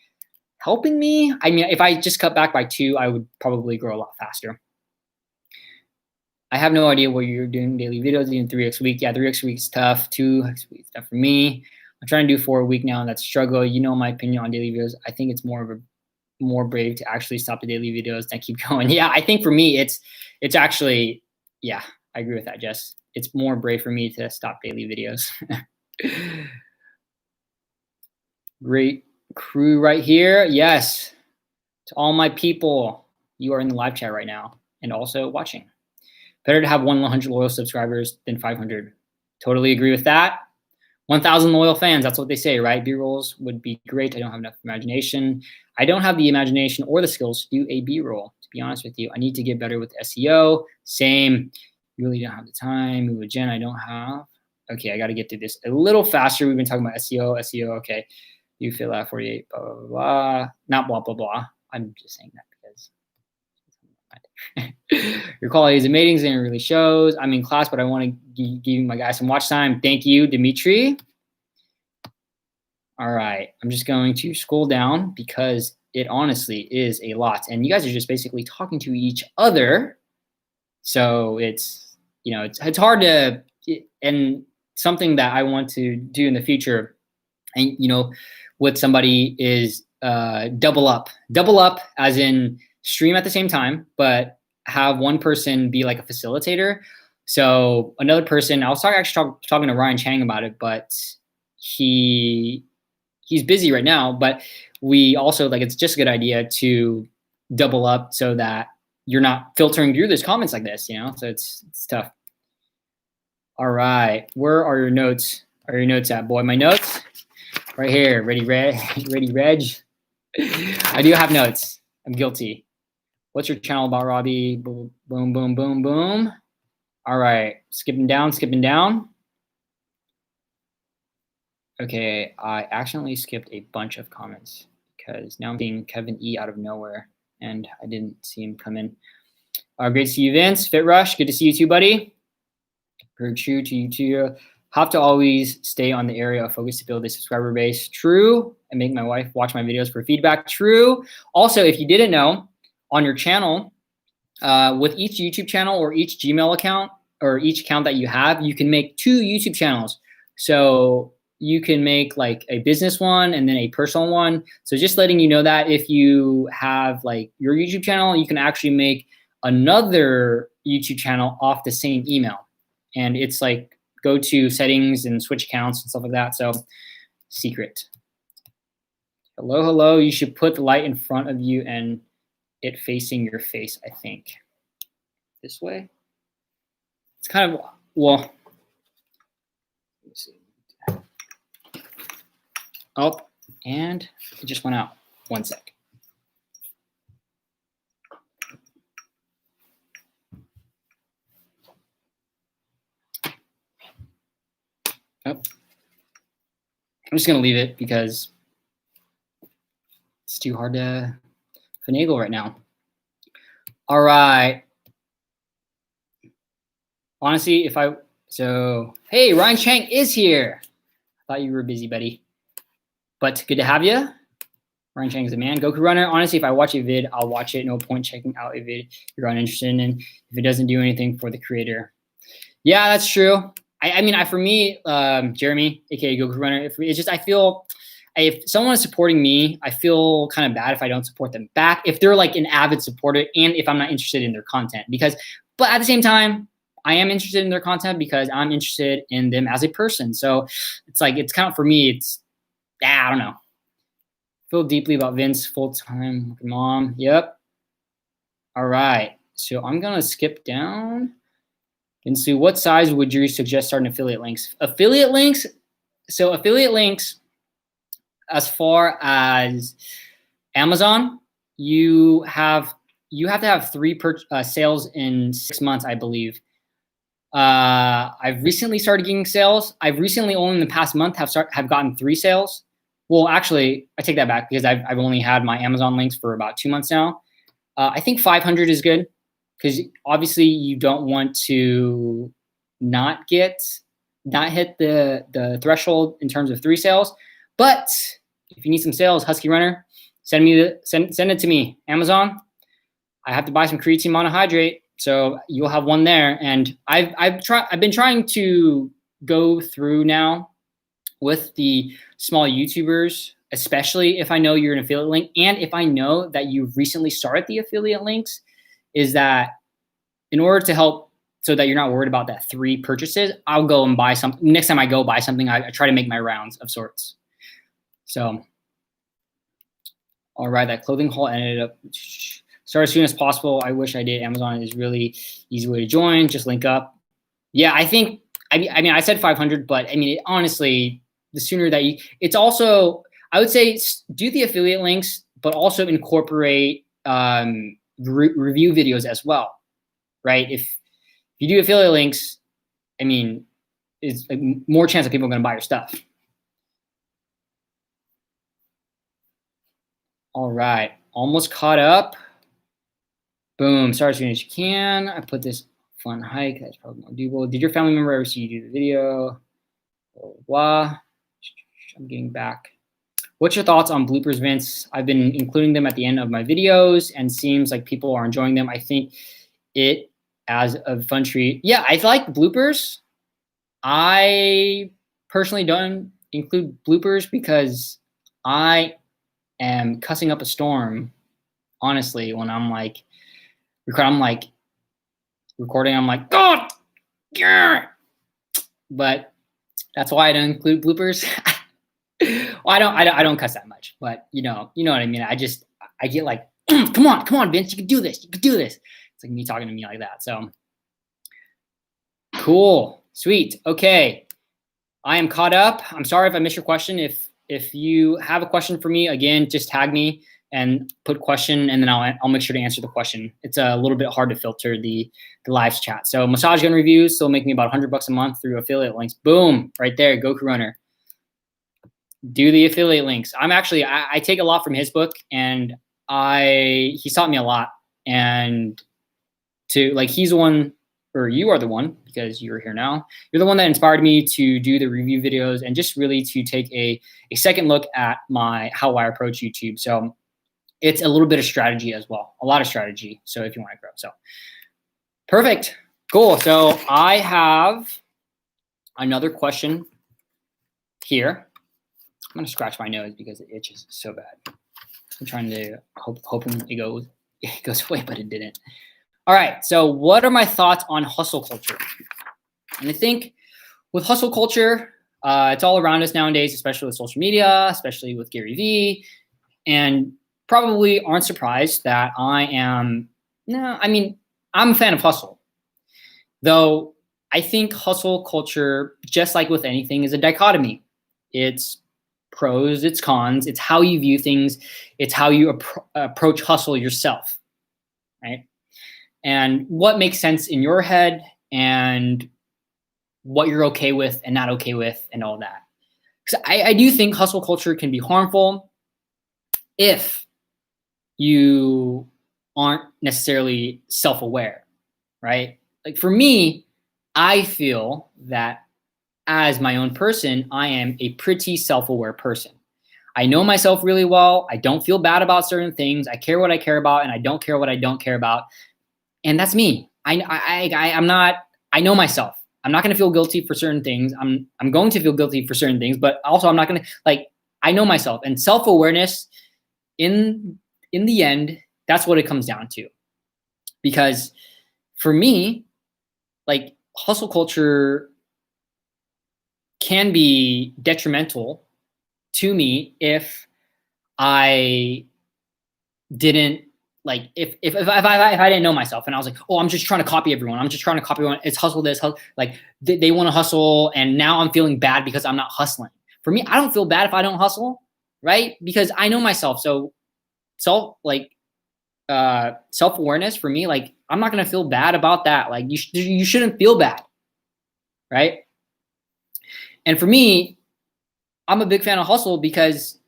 helping me. I mean, if I just cut back by 2, I would probably grow a lot faster. I have no idea what you're doing daily videos, even 3x a week. Yeah, 3x a week is tough. 2x a week is tough for me. I'm trying to do 4 a week now, and that's a struggle. You know my opinion on daily videos. I think it's more brave to actually stop the daily videos than keep going. Yeah, I think for me, it's actually, yeah, I agree with that, Jess. It's more brave for me to stop daily videos. Great crew right here. Yes, to all my people, you are in the live chat right now and also watching. Better to have 100 loyal subscribers than 500. Totally agree with that. 1,000 loyal fans, that's what they say, right? B-rolls would be great. I don't have enough imagination. I don't have the imagination or the skills to do a B-roll, to be honest with you. I need to get better with SEO. Same. You really don't have the time. Move with Jen, I don't have. Okay, I got to get through this a little faster. We've been talking about SEO, okay. You fill out 48, blah, blah, blah. Not blah, blah, blah. I'm just saying that because your quality is amazing and it really shows. I'm in class, but I want to give my guys some watch time. Thank you, Dimitri. All right, I'm just going to scroll down because it honestly is a lot. And you guys are just basically talking to each other. So it's, you know, it's hard to, and something that I want to do in the future, and, you know, with somebody is double up as in stream at the same time, but have one person be like a facilitator. So another person, I was talking to Ryan Chang about it, but he's busy right now, but we also like, it's just a good idea to double up so that you're not filtering through those comments like this, you know? So it's tough. All right, where are your notes? Are your notes at, boy? My notes right here. Ready, Reg. I do have notes. I'm guilty. What's your channel about, Robbie? Boom, boom, boom, boom, boom. All right, skipping down. Okay, I accidentally skipped a bunch of comments because now I'm seeing Kevin E out of nowhere and I didn't see him come in. Great to see you, Vince. Fit Rush, good to see you too, buddy. Very true to you too. Have to always stay on the area of focus to build a subscriber base. True. And make my wife watch my videos for feedback. True. Also, if you didn't know, on your channel, with each YouTube channel or each Gmail account or each account that you have, you can make 2 YouTube channels. So you can make like a business one and then a personal one. So just letting you know that if you have like your YouTube channel, you can actually make another YouTube channel off the same email. And it's like go to settings and switch accounts and stuff like that. So secret. Hello. You should put the light in front of you and it facing your face, I think. This way. It's kind of, well, let me see. Oh, and it just went out. 1 sec. Oh. I'm just going to leave it because it's too hard to finagle right now. All right. Honestly, hey, Ryan Chang is here. I thought you were busy, buddy. But good to have you. Ryan Chang is the man. Goku Runner. Honestly, if I watch a vid, I'll watch it. No point checking out a vid you're uninterested in if it doesn't do anything for the creator. Yeah, that's true. I mean, for me, Jeremy, aka Goku Runner, it's just I feel if someone is supporting me, I feel kind of bad if I don't support them back. If they're like an avid supporter, and if I'm not interested in their content, but at the same time, I am interested in their content because I'm interested in them as a person. So it's like it's kind of for me. It's I don't know. Feel deeply about Vince, full-time mom. Yep. All right. So I'm gonna skip down. And so what size would you suggest starting affiliate links? Affiliate links, as far as Amazon, you have to have 3 sales in 6 months, I believe. I've recently started getting sales. I've recently, only in the past month, have gotten 3 sales. Well, actually, I take that back because I've only had my Amazon links for about 2 months now. I think 500 is good because obviously you don't want to not hit the threshold in terms of 3 sales. But if you need some sales, Husky Runner, send it to me. Amazon. I have to buy some creatine monohydrate, so you'll have 1 there. And I've been trying to go through now with the small YouTubers, especially if I know you're an affiliate link, and if I know that you've recently started the affiliate links, is that in order to help so that you're not worried about that 3 purchases, I'll go and buy something. Next time I go buy something, I try to make my rounds of sorts. So, all right, that clothing haul ended up, start as soon as possible. I wish I did. Amazon is really easy way to join. Just link up. Yeah, I think, I mean, I said 500, but I mean, honestly, the sooner that it's also, I would say do the affiliate links, but also incorporate review videos as well, right? If you do affiliate links, I mean, it's like more chance that people are going to buy your stuff. All right, almost caught up. Boom, start as soon as you can. I put this fun hike, that's probably more doable. Did your family member ever see you do the video? Blah, blah, blah. I'm getting back. What's your thoughts on bloopers, Vince? I've been including them at the end of my videos and seems like people are enjoying them. I think it as a fun treat. Yeah, I like bloopers. I personally don't include bloopers because I am cussing up a storm, honestly, when I'm like recording, I'm like, God, yeah. But that's why I don't include bloopers. Well, I don't cuss that much, but you know what I mean. I get like, come on, Vince, you can do this. It's like me talking to me like that. So cool, sweet. Okay, I am caught up. I'm sorry if I missed your question. If you have a question for me, again, just tag me and put question, and then I'll make sure to answer the question. It's a little bit hard to filter the live chat. So massage gun reviews still make me about $100 a month through affiliate links. Boom, right there, Goku Runner. Do the affiliate links. I'm actually, I take a lot from his book, and he's taught me a lot. And he's the one, or you are the one, because you're here now. You're the one that inspired me to do the review videos and just really to take a second look at how I approach YouTube. So it's a little bit of strategy as well, a lot of strategy. So if you want to grow, so perfect, cool. So I have another question here. I'm gonna scratch my nose because it itches so bad. I'm trying to hoping it goes away, but it didn't. All right, so what are my thoughts on hustle culture? And I think with hustle culture, it's all around us nowadays, especially with social media, especially with Gary Vee, and probably aren't surprised that I'm a fan of hustle. Though I think hustle culture, just like with anything, is a dichotomy. It's pros, it's cons, it's how you view things, it's how you approach hustle yourself, right? And what makes sense in your head and what you're okay with and not okay with and all that. Because I do think hustle culture can be harmful if you aren't necessarily self-aware, right? Like for me, I feel that as my own person, I am a pretty self-aware person. I know myself really well. I don't feel bad about certain things. I care what I care about, and I don't care what I don't care about. And that's me. I know myself. I'm not going to feel guilty for certain things. I'm going to feel guilty for certain things, but also I'm not going to, I know myself. And self-awareness, in the end, that's what it comes down to. Because for me, hustle culture can be detrimental to me if I didn't if I didn't know myself and I was like, oh, I'm just trying to copy everyone. It's hustle this, they want to hustle, and now I'm feeling bad because I'm not hustling. For me, I don't feel bad if I don't hustle, right? Because I know myself. So self-awareness for me, like I'm not going to feel bad about that. Like you shouldn't feel bad. Right. And for me, I'm a big fan of hustle because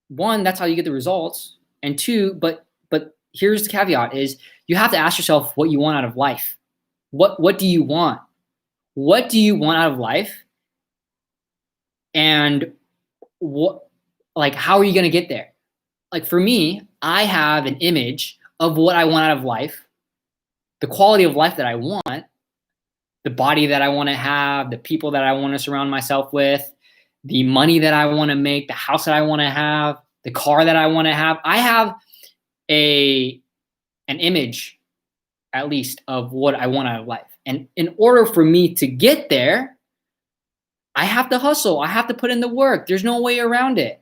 one, that's how you get the results. And two, but here's the caveat is you have to ask yourself what you want out of life. What do you want? What do you want out of life? And how are you going to get there? Like for me, I have an image of what I want out of life, the quality of life that I want, the body that I want to have, the people that I want to surround myself with, the money that I want to make, the house that I want to have, the car that I want to have. I have an image, at least, of what I want out of life. And in order for me to get there, I have to hustle. I have to put in the work. There's no way around it.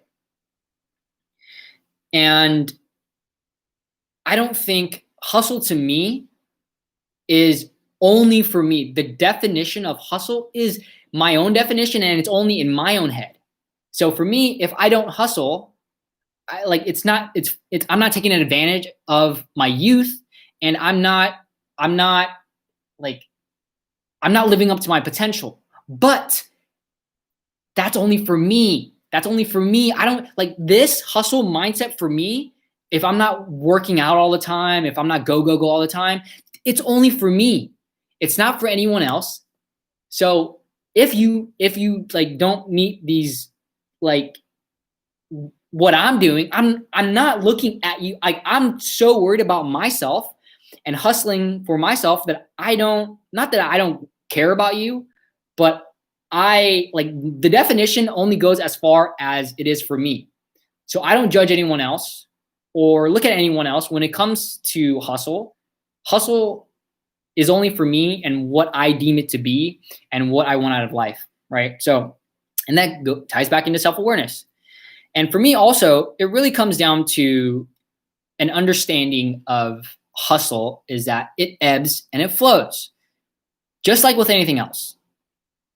And I don't think hustle to me is only for me. The definition of hustle is my own definition, and it's only in my own head. So for me, if I don't hustle, I'm not taking an advantage of my youth, and I'm not living up to my potential. But that's only for me. That's only for me. I don't like this hustle mindset for me. If I'm not working out all the time, if I'm not go all the time, it's only for me. It's not for anyone else. So if you like don't meet these, like what I'm doing, I'm not looking at you. Like I'm so worried about myself and hustling for myself that not that I don't care about you, but the definition only goes as far as it is for me. So I don't judge anyone else or look at anyone else when it comes to hustle. Hustle is only for me and what I deem it to be and what I want out of life, right? So, and that ties back into self-awareness. And for me also, it really comes down to an understanding of hustle is that it ebbs and it flows. Just like with anything else.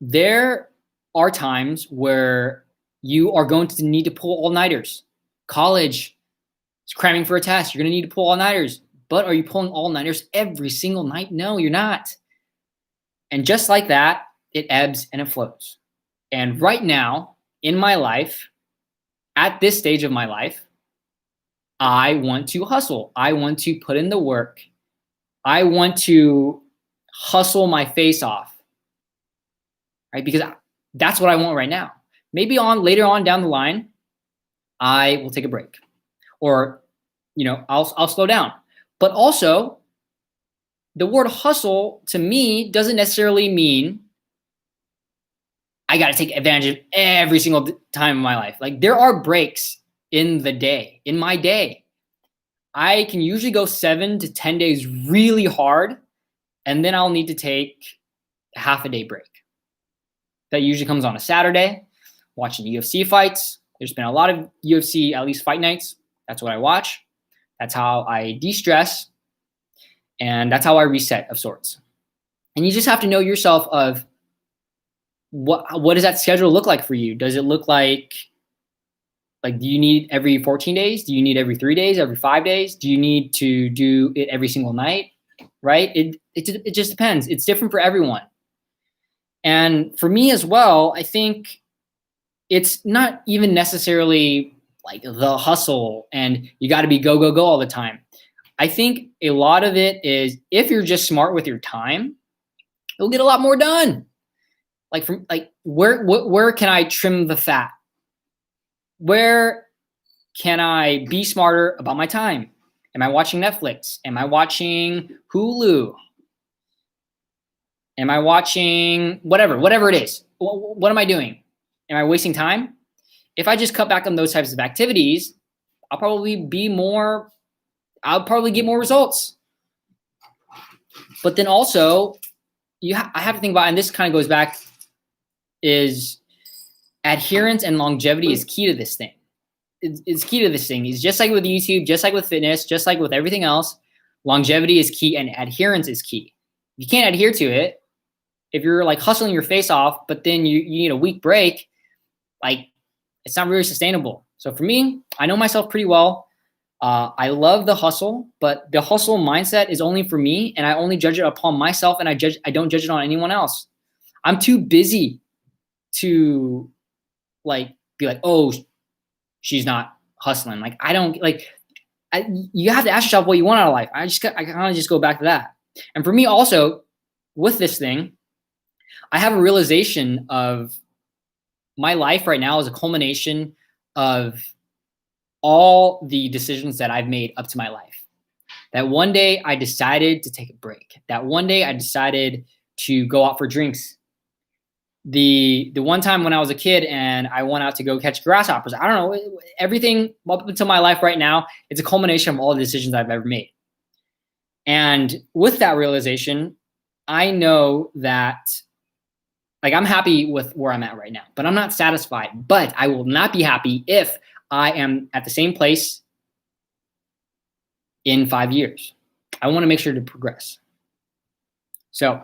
There are times where you are going to need to pull all-nighters. College, it's cramming for a test. You're going to need to pull all-nighters. But are you pulling all-nighters every single night? No, you're not. And just like that, it ebbs and it flows. And right now, in my life, at this stage of my life, I want to hustle. I want to put in the work. I want to hustle my face off. Right? Because that's what I want right now. Maybe later on down the line, I will take a break, or I'll slow down. But also, the word hustle to me doesn't necessarily mean I got to take advantage of every single time in my life. Like there are breaks in the day, in my day. I can usually go 7 to 10 days really hard, and then I'll need to take a half a day break. That usually comes on a Saturday, watching UFC fights. There's been a lot of UFC, at least fight nights. That's what I watch. That's how I de-stress. And that's how I reset of sorts. And you just have to know yourself of what does that schedule look like for you? Does it look like do you need every 14 days? Do you need every 3 days, every 5 days? Do you need to do it every single night? Right? It just depends. It's different for everyone. And for me as well, I think it's not even necessarily like the hustle and you got to be go all the time. I think a lot of it is if you're just smart with your time, you'll get a lot more done. Where can I trim the fat? Where can I be smarter about my time? Am I watching Netflix? Am I watching Hulu? Am I watching whatever it is? What am I doing? Am I wasting time? If I just cut back on those types of activities, I'll probably get more results. But then also, I have to think about, and this kind of goes back, is adherence and longevity is key to this thing. It's key to this thing. It's just like with YouTube, just like with fitness, just like with everything else, longevity is key and adherence is key. You can't adhere to it. If you're like hustling your face off, but then you need a week break, like it's not really sustainable. So for me, I know myself pretty well. I love the hustle, but the hustle mindset is only for me, and I only judge it upon myself, and I don't judge it on anyone else. I'm too busy to like be like, oh, she's not hustling. Like I don't like. You have to ask yourself what you want out of life. I kind of just go back to that. And for me, also with this thing, I have a realization of my life right now is a culmination of all the decisions that I've made up to my life. That one day I decided to take a break. That one day I decided to go out for drinks. The one time when I was a kid and I went out to go catch grasshoppers, I don't know, everything up until my life right now, it's a culmination of all the decisions I've ever made. And with that realization, I know that like I'm happy with where I'm at right now, but I'm not satisfied. But I will not be happy if I am at the same place in 5 years. I want to make sure to progress. So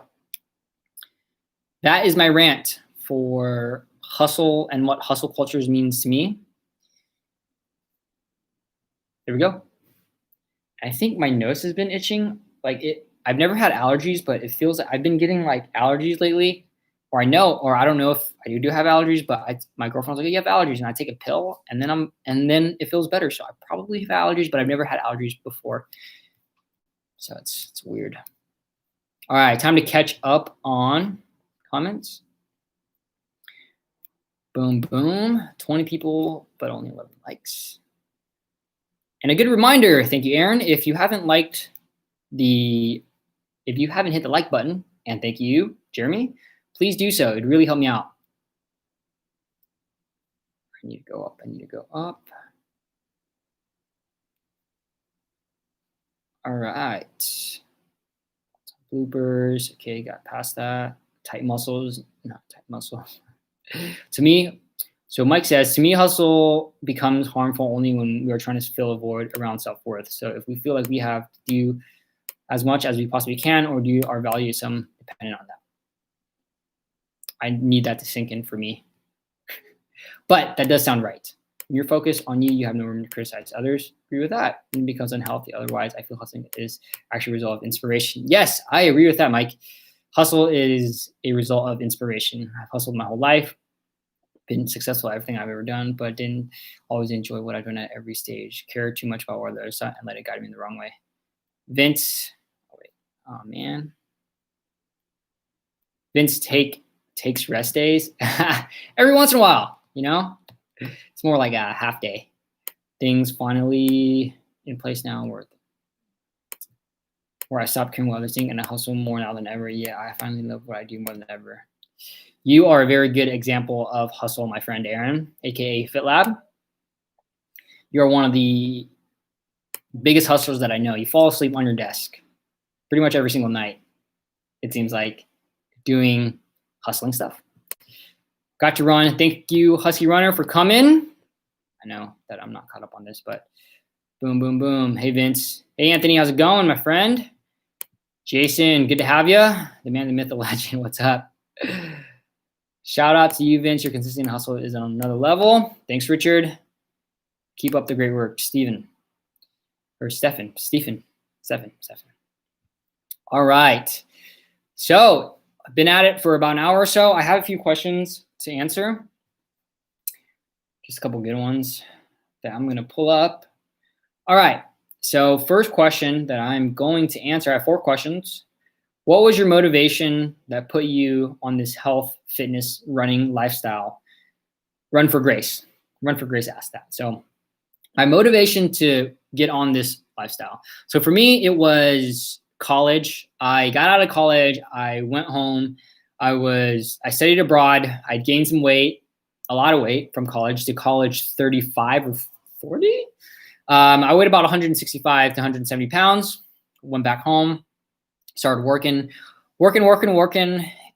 that is my rant for hustle and what hustle cultures means to me. There we go. I think my nose has been itching. I've never had allergies, but it feels like I've been getting like allergies lately. Or I don't know if I do have allergies, but my girlfriend's like, you have allergies, and I take a pill, and then it feels better. So I probably have allergies, but I've never had allergies before. So it's weird. All right, time to catch up on comments. Boom, boom. 20 people, but only 11 likes. And a good reminder, thank you, Aaron. If you haven't hit the like button, and thank you, Jeremy, please do so. It'd really help me out. I need to go up. All right. Bloopers. Okay, got past that. Tight muscles. Not tight muscles. To me, so Mike says, to me, hustle becomes harmful only when we are trying to fill a void around self-worth. So if we feel like we have to do as much as we possibly can, or do our value some dependent on that. I need that to sink in for me. But that does sound right. When you're focused on you, you have no room to criticize others. Agree with that. It becomes unhealthy. Otherwise, I feel hustling is actually a result of inspiration. Yes, I agree with that, Mike. Hustle is a result of inspiration. I've hustled my whole life, been successful at everything I've ever done, but didn't always enjoy what I've done at every stage. Care too much about what others thought and let it guide me in the wrong way. Vince, oh man. Vince takes rest days every once in a while, you know? It's more like a half day. Things finally in place now where I stopped caring what others think and I hustle more now than ever. Yeah, I finally love what I do more than ever. You are a very good example of hustle, my friend Aaron, aka FitLab. You're one of the biggest hustlers that I know. You fall asleep on your desk pretty much every single night. It seems like doing hustling stuff. Got to run. Thank you, Husky Runner, for coming. I know that I'm not caught up on this, but boom, boom, boom. Hey, Vince. Hey, Anthony. How's it going, my friend? Jason, good to have you. The man, the myth, the legend. What's up? Shout out to you, Vince. Your consistent hustle is on another level. Thanks, Richard. Keep up the great work. Stephen. All right. So I've been at it for about an hour or so. I have a few questions to answer. Just a couple good ones that I'm going to pull up. All right. So first question that I'm going to answer, I have 4 questions. What was your motivation that put you on this health, fitness, running lifestyle? Run for Grace asked that. So my motivation to get on this lifestyle. So for me, it was college. I got out of college. I went home. I studied abroad. I gained some weight, a lot of weight from college to college 35 or 40. I weighed about 165 to 170 pounds. Went back home, started working.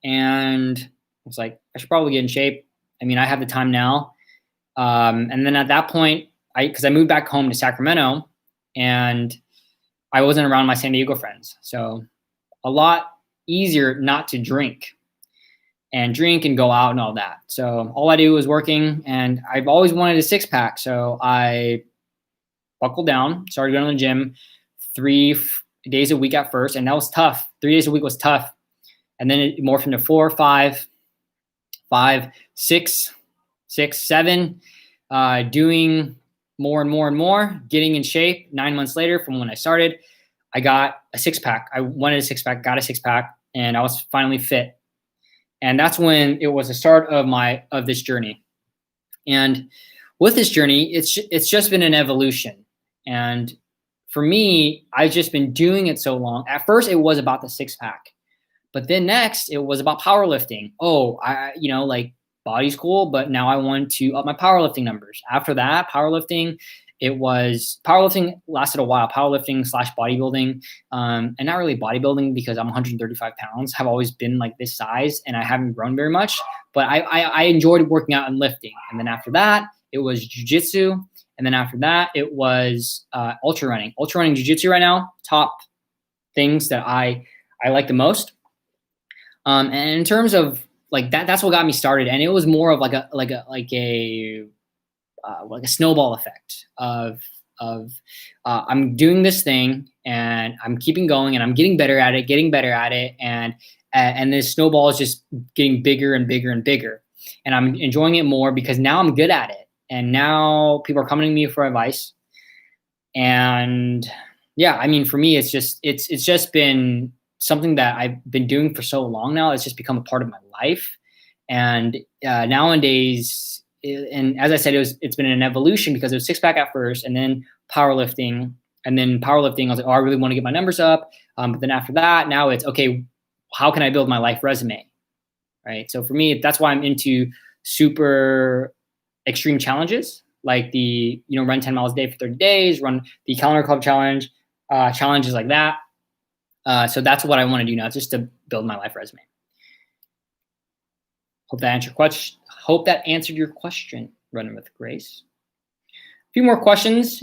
And I was like, I should probably get in shape. I mean, I have the time now. And then at that point, because I moved back home to Sacramento and I wasn't around my San Diego friends. So a lot easier not to drink and go out and all that. So all I do was working, and I've always wanted a 6-pack. So I buckled down, started going to the gym 3 days a week at first. And that was tough. 3 days a week was tough. And then it morphed into 4, 5, 6, 7, doing more and more and more, getting in shape. 9 months later from when I started, I got a 6-pack. I wanted a 6-pack, got a 6-pack, and I was finally fit. And that's when it was the start of this journey. And with this journey, it's just been an evolution. And for me, I've just been doing it so long. At first, it was about the 6-pack, but then next, it was about powerlifting. Oh, like body's cool, but now I want to up my powerlifting numbers. After that, powerlifting lasted a while. Powerlifting / bodybuilding, and not really bodybuilding because I'm 135 pounds. Have always been like this size, and I haven't grown very much. But I enjoyed working out and lifting. And then after that, it was jiu-jitsu. And then after that, it was ultra running. Ultra running, jiu-jitsu right now, top things that I like the most. And in terms of like that's what got me started. And it was more of like a snowball effect of I'm doing this thing and I'm keeping going and I'm getting better at it. And this snowball is just getting bigger and bigger and bigger. And I'm enjoying it more because now I'm good at it. And now people are coming to me for advice. And yeah, I mean, for me, it's just been something that I've been doing for so long now. It's just become a part of my life. And nowadays, and as I said, it's been an evolution because it was 6-pack at first, and then powerlifting. And then powerlifting, I was like, oh, I really want to get my numbers up. But then after that, now it's, okay, how can I build my life resume? Right. So for me, that's why I'm into super extreme challenges, like the, run 10 miles a day for 30 days, run the Calendar Club challenge, challenges like that. So that's what I want to do now, just to build my life resume. Hope that answered your question, Running with Grace. A few more questions,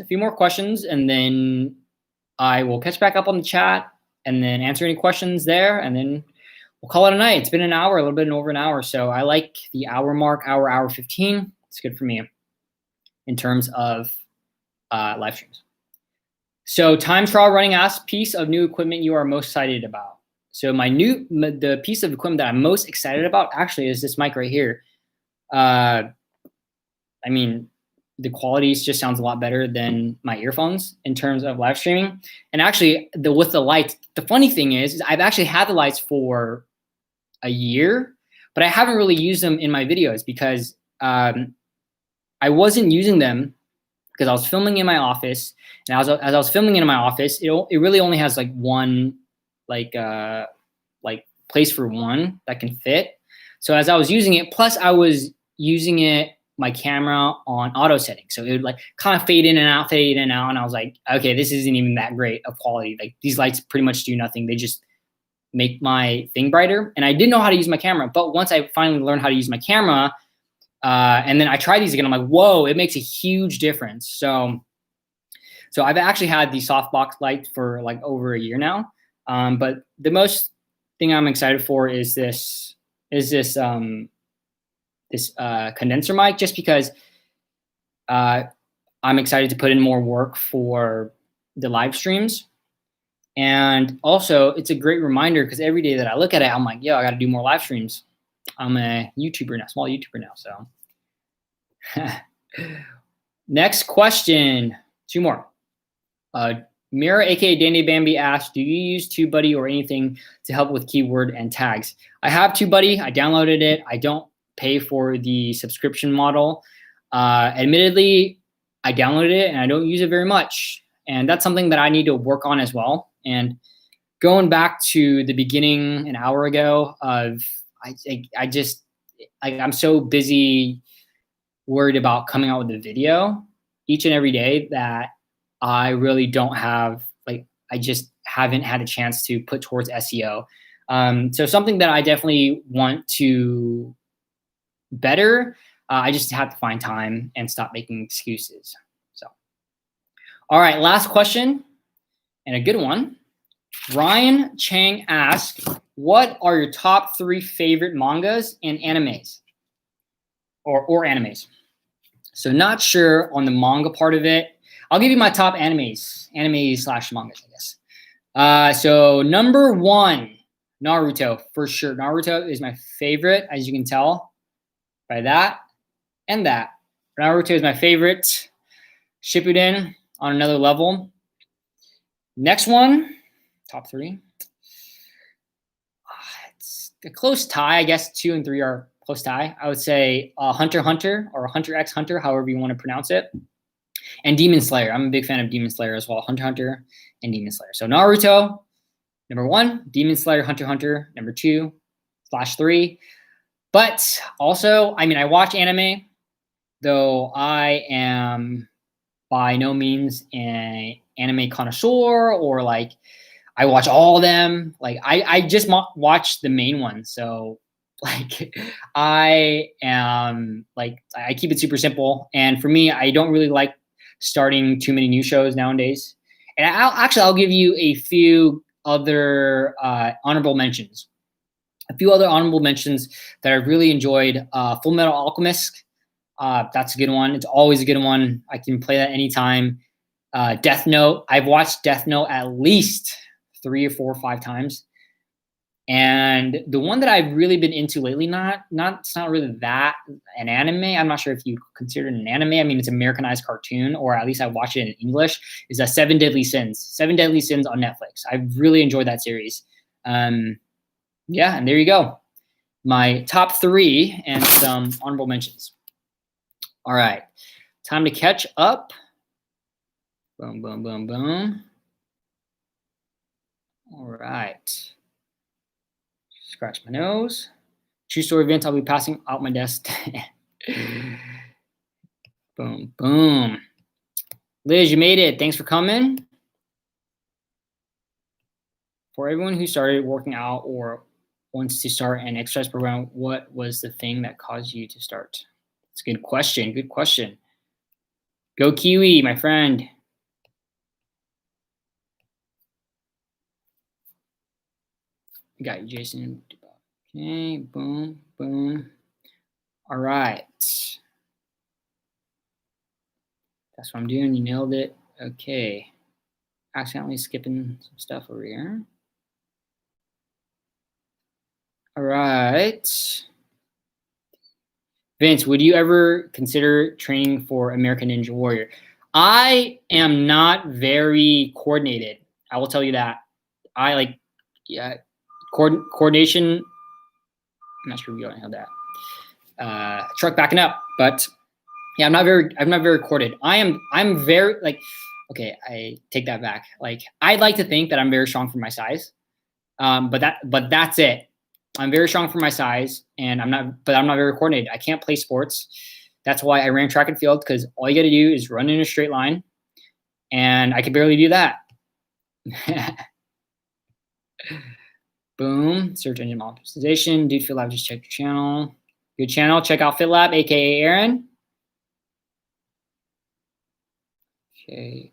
and then I will catch back up on the chat and then answer any questions there, and then we'll call it a night. It's been an hour, a little bit over an hour. So I like the hour mark, hour 15. It's good for me in terms of live streams. So time trial running asks, piece of new equipment you are most excited about. So the piece of equipment that I'm most excited about actually is this mic right here. I mean, the quality just sounds a lot better than my earphones in terms of live streaming. And actually, with the lights, the funny thing is I've actually had the lights for a year, but I haven't really used them in my videos because I wasn't using them because I was filming in my office. And as I was filming in my office, it really only has like one like place for one that can fit. So as I was using it, plus I was using my camera on auto setting. So it would like kind of fade in and out. And I was like, okay, this isn't even that great of quality. Like these lights pretty much do nothing. They just make my thing brighter. And I didn't know how to use my camera. But once I finally learned how to use my camera, and then I tried these again, I'm like, whoa, it makes a huge difference. So I've actually had the softbox light for like over a year now. But the most thing I'm excited for is this condenser mic, just because I'm excited to put in more work for the live streams. And also it's a great reminder because every day that I look at it, I'm like, yo, I got to do more live streams. I'm a YouTuber now, small YouTuber now. So next question, 2 more. Mira, aka Dandi Bambi, asked, do you use TubeBuddy or anything to help with keyword and tags? I have TubeBuddy. I downloaded it. I don't pay for the subscription model. Admittedly, I downloaded it and I don't use it very much. And that's something that I need to work on as well. And going back to the beginning an hour ago of, I'm so busy worried about coming out with a video each and every day that I really don't have, I just haven't had a chance to put towards SEO. So something that I definitely want to better. I just have to find time and stop making excuses. So, all right, last question and a good one. Ryan Chang asks, what are your top 3 favorite mangas and animes or animes? So not sure on the manga part of it. I'll give you my top animes slash mangas, I guess. So number 1, Naruto, for sure. Naruto is my favorite, as you can tell by that and that. Naruto is my favorite. Shippuden on another level. Next one, top 3. It's a close tie. I guess 2 and 3 are close tie. I would say Hunter x Hunter or Hunter x Hunter, however you want to pronounce it. And Demon Slayer. I'm a big fan of Demon Slayer as well. Hunter x Hunter and Demon Slayer. So Naruto, number 1. Demon Slayer, Hunter x Hunter, number 2/3. But also, I mean, I watch anime, though I am by no means an anime connoisseur or like I watch all of them. Like I just watch the main ones. So like I am like, I keep it super simple. And for me, I don't really like starting too many new shows nowadays. And I'll give you a few other honorable mentions. A few other honorable mentions that I really enjoyed. Full Metal Alchemist. That's a good one. It's always a good one. I can play that anytime. Death Note. I've watched Death Note at least 3 or 4 or 5 times. And the one that I've really been into lately, it's not really that an anime. I'm not sure if you consider it an anime. I mean, it's Americanized cartoon, or at least I watch it in English, is Seven Deadly Sins. 7 Deadly Sins on Netflix. I've really enjoyed that series. Yeah, and there you go. My top 3 and some honorable mentions. All right, time to catch up. Boom, boom, boom, boom. All right. Scratch my nose. True story events, I'll be passing out my desk. Boom, boom. Liz, you made it. Thanks for coming. For everyone who started working out or wants to start an exercise program, what was the thing that caused you to start? It's a good question. Good question. Go Kiwi, my friend. Got you, Jason. Okay, boom, boom. All right. That's what I'm doing. You nailed it. Okay. Accidentally skipping some stuff over here. All right. Vince, would you ever consider training for American Ninja Warrior? I am not very coordinated. I will tell you that. I like, yeah, coordination. I'm not sure if you don't know that. Truck backing up, but yeah, I'm not very coordinated. I'm very like, okay, I take that back. Like, I'd like to think that I'm very strong for my size. But that's it. I'm very strong for my size, and I'm not very coordinated. I can't play sports. That's why I ran track and field, because all you got to do is run in a straight line, and I could barely do that. Boom. Search engine optimization. Dude, FitLab, just check your channel. Good channel. Check out FitLab, aka Aaron. Okay.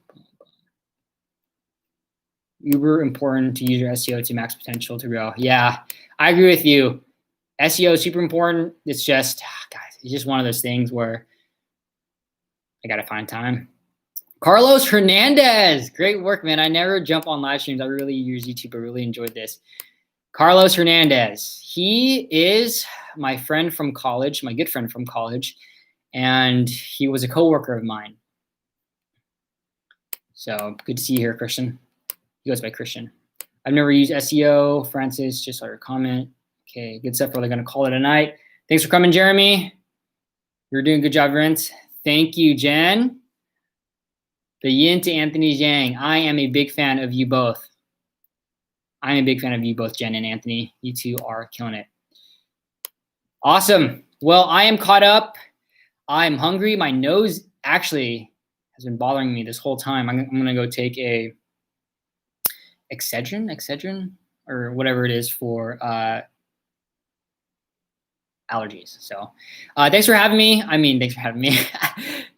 Uber important to use your SEO to max potential to grow. Yeah, I agree with you. SEO is super important. It's just, guys, it's just one of those things where I got to find time. Carlos Hernandez. Great work, man. I never jump on live streams. I really use YouTube. I really enjoyed this. Carlos Hernandez. He is my friend from college, my good friend from college, and he was a coworker of mine. So good to see you here, Christian. He goes by Christian. I've never used SEO. Francis, just saw your comment. Okay, good stuff. We're going to call it a night. Thanks for coming, Jeremy. You're doing a good job, Vince. Thank you, Jen. The yin to Anthony's yang. I am a big fan of you both. I'm a big fan of you both, Jen and Anthony. You two are killing it. Awesome. Well, I am caught up. I'm hungry. My nose actually has been bothering me this whole time. I'm going to go take a Excedrin, or whatever it is for allergies. So thanks for having me. Thanks for having me.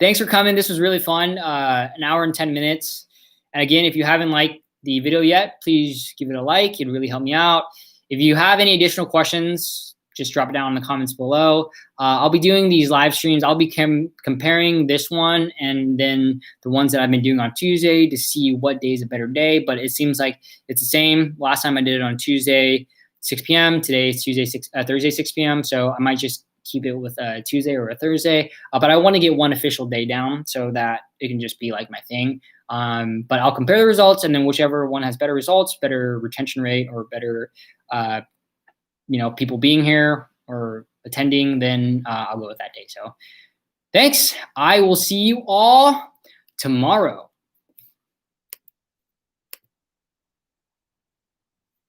Thanks for coming. This was really fun. An hour and 10 minutes. And again, if you haven't liked the video yet, please give it a like. It'd really help me out. If you have any additional questions, just drop it down in the comments below. I'll be doing these live streams. I'll be comparing this one and then the ones that I've been doing on Tuesday to see what day is a better day. But it seems like it's the same. Last time I did it on Tuesday, 6 p.m. Today it's Thursday, 6 p.m. So I might just keep it with a Tuesday or a Thursday. But I want to get one official day down so that it can just be like my thing. But I'll compare the results, and then whichever one has better results, better retention rate, or better people being here or attending, then I'll go with that day. So thanks. I will see you all tomorrow.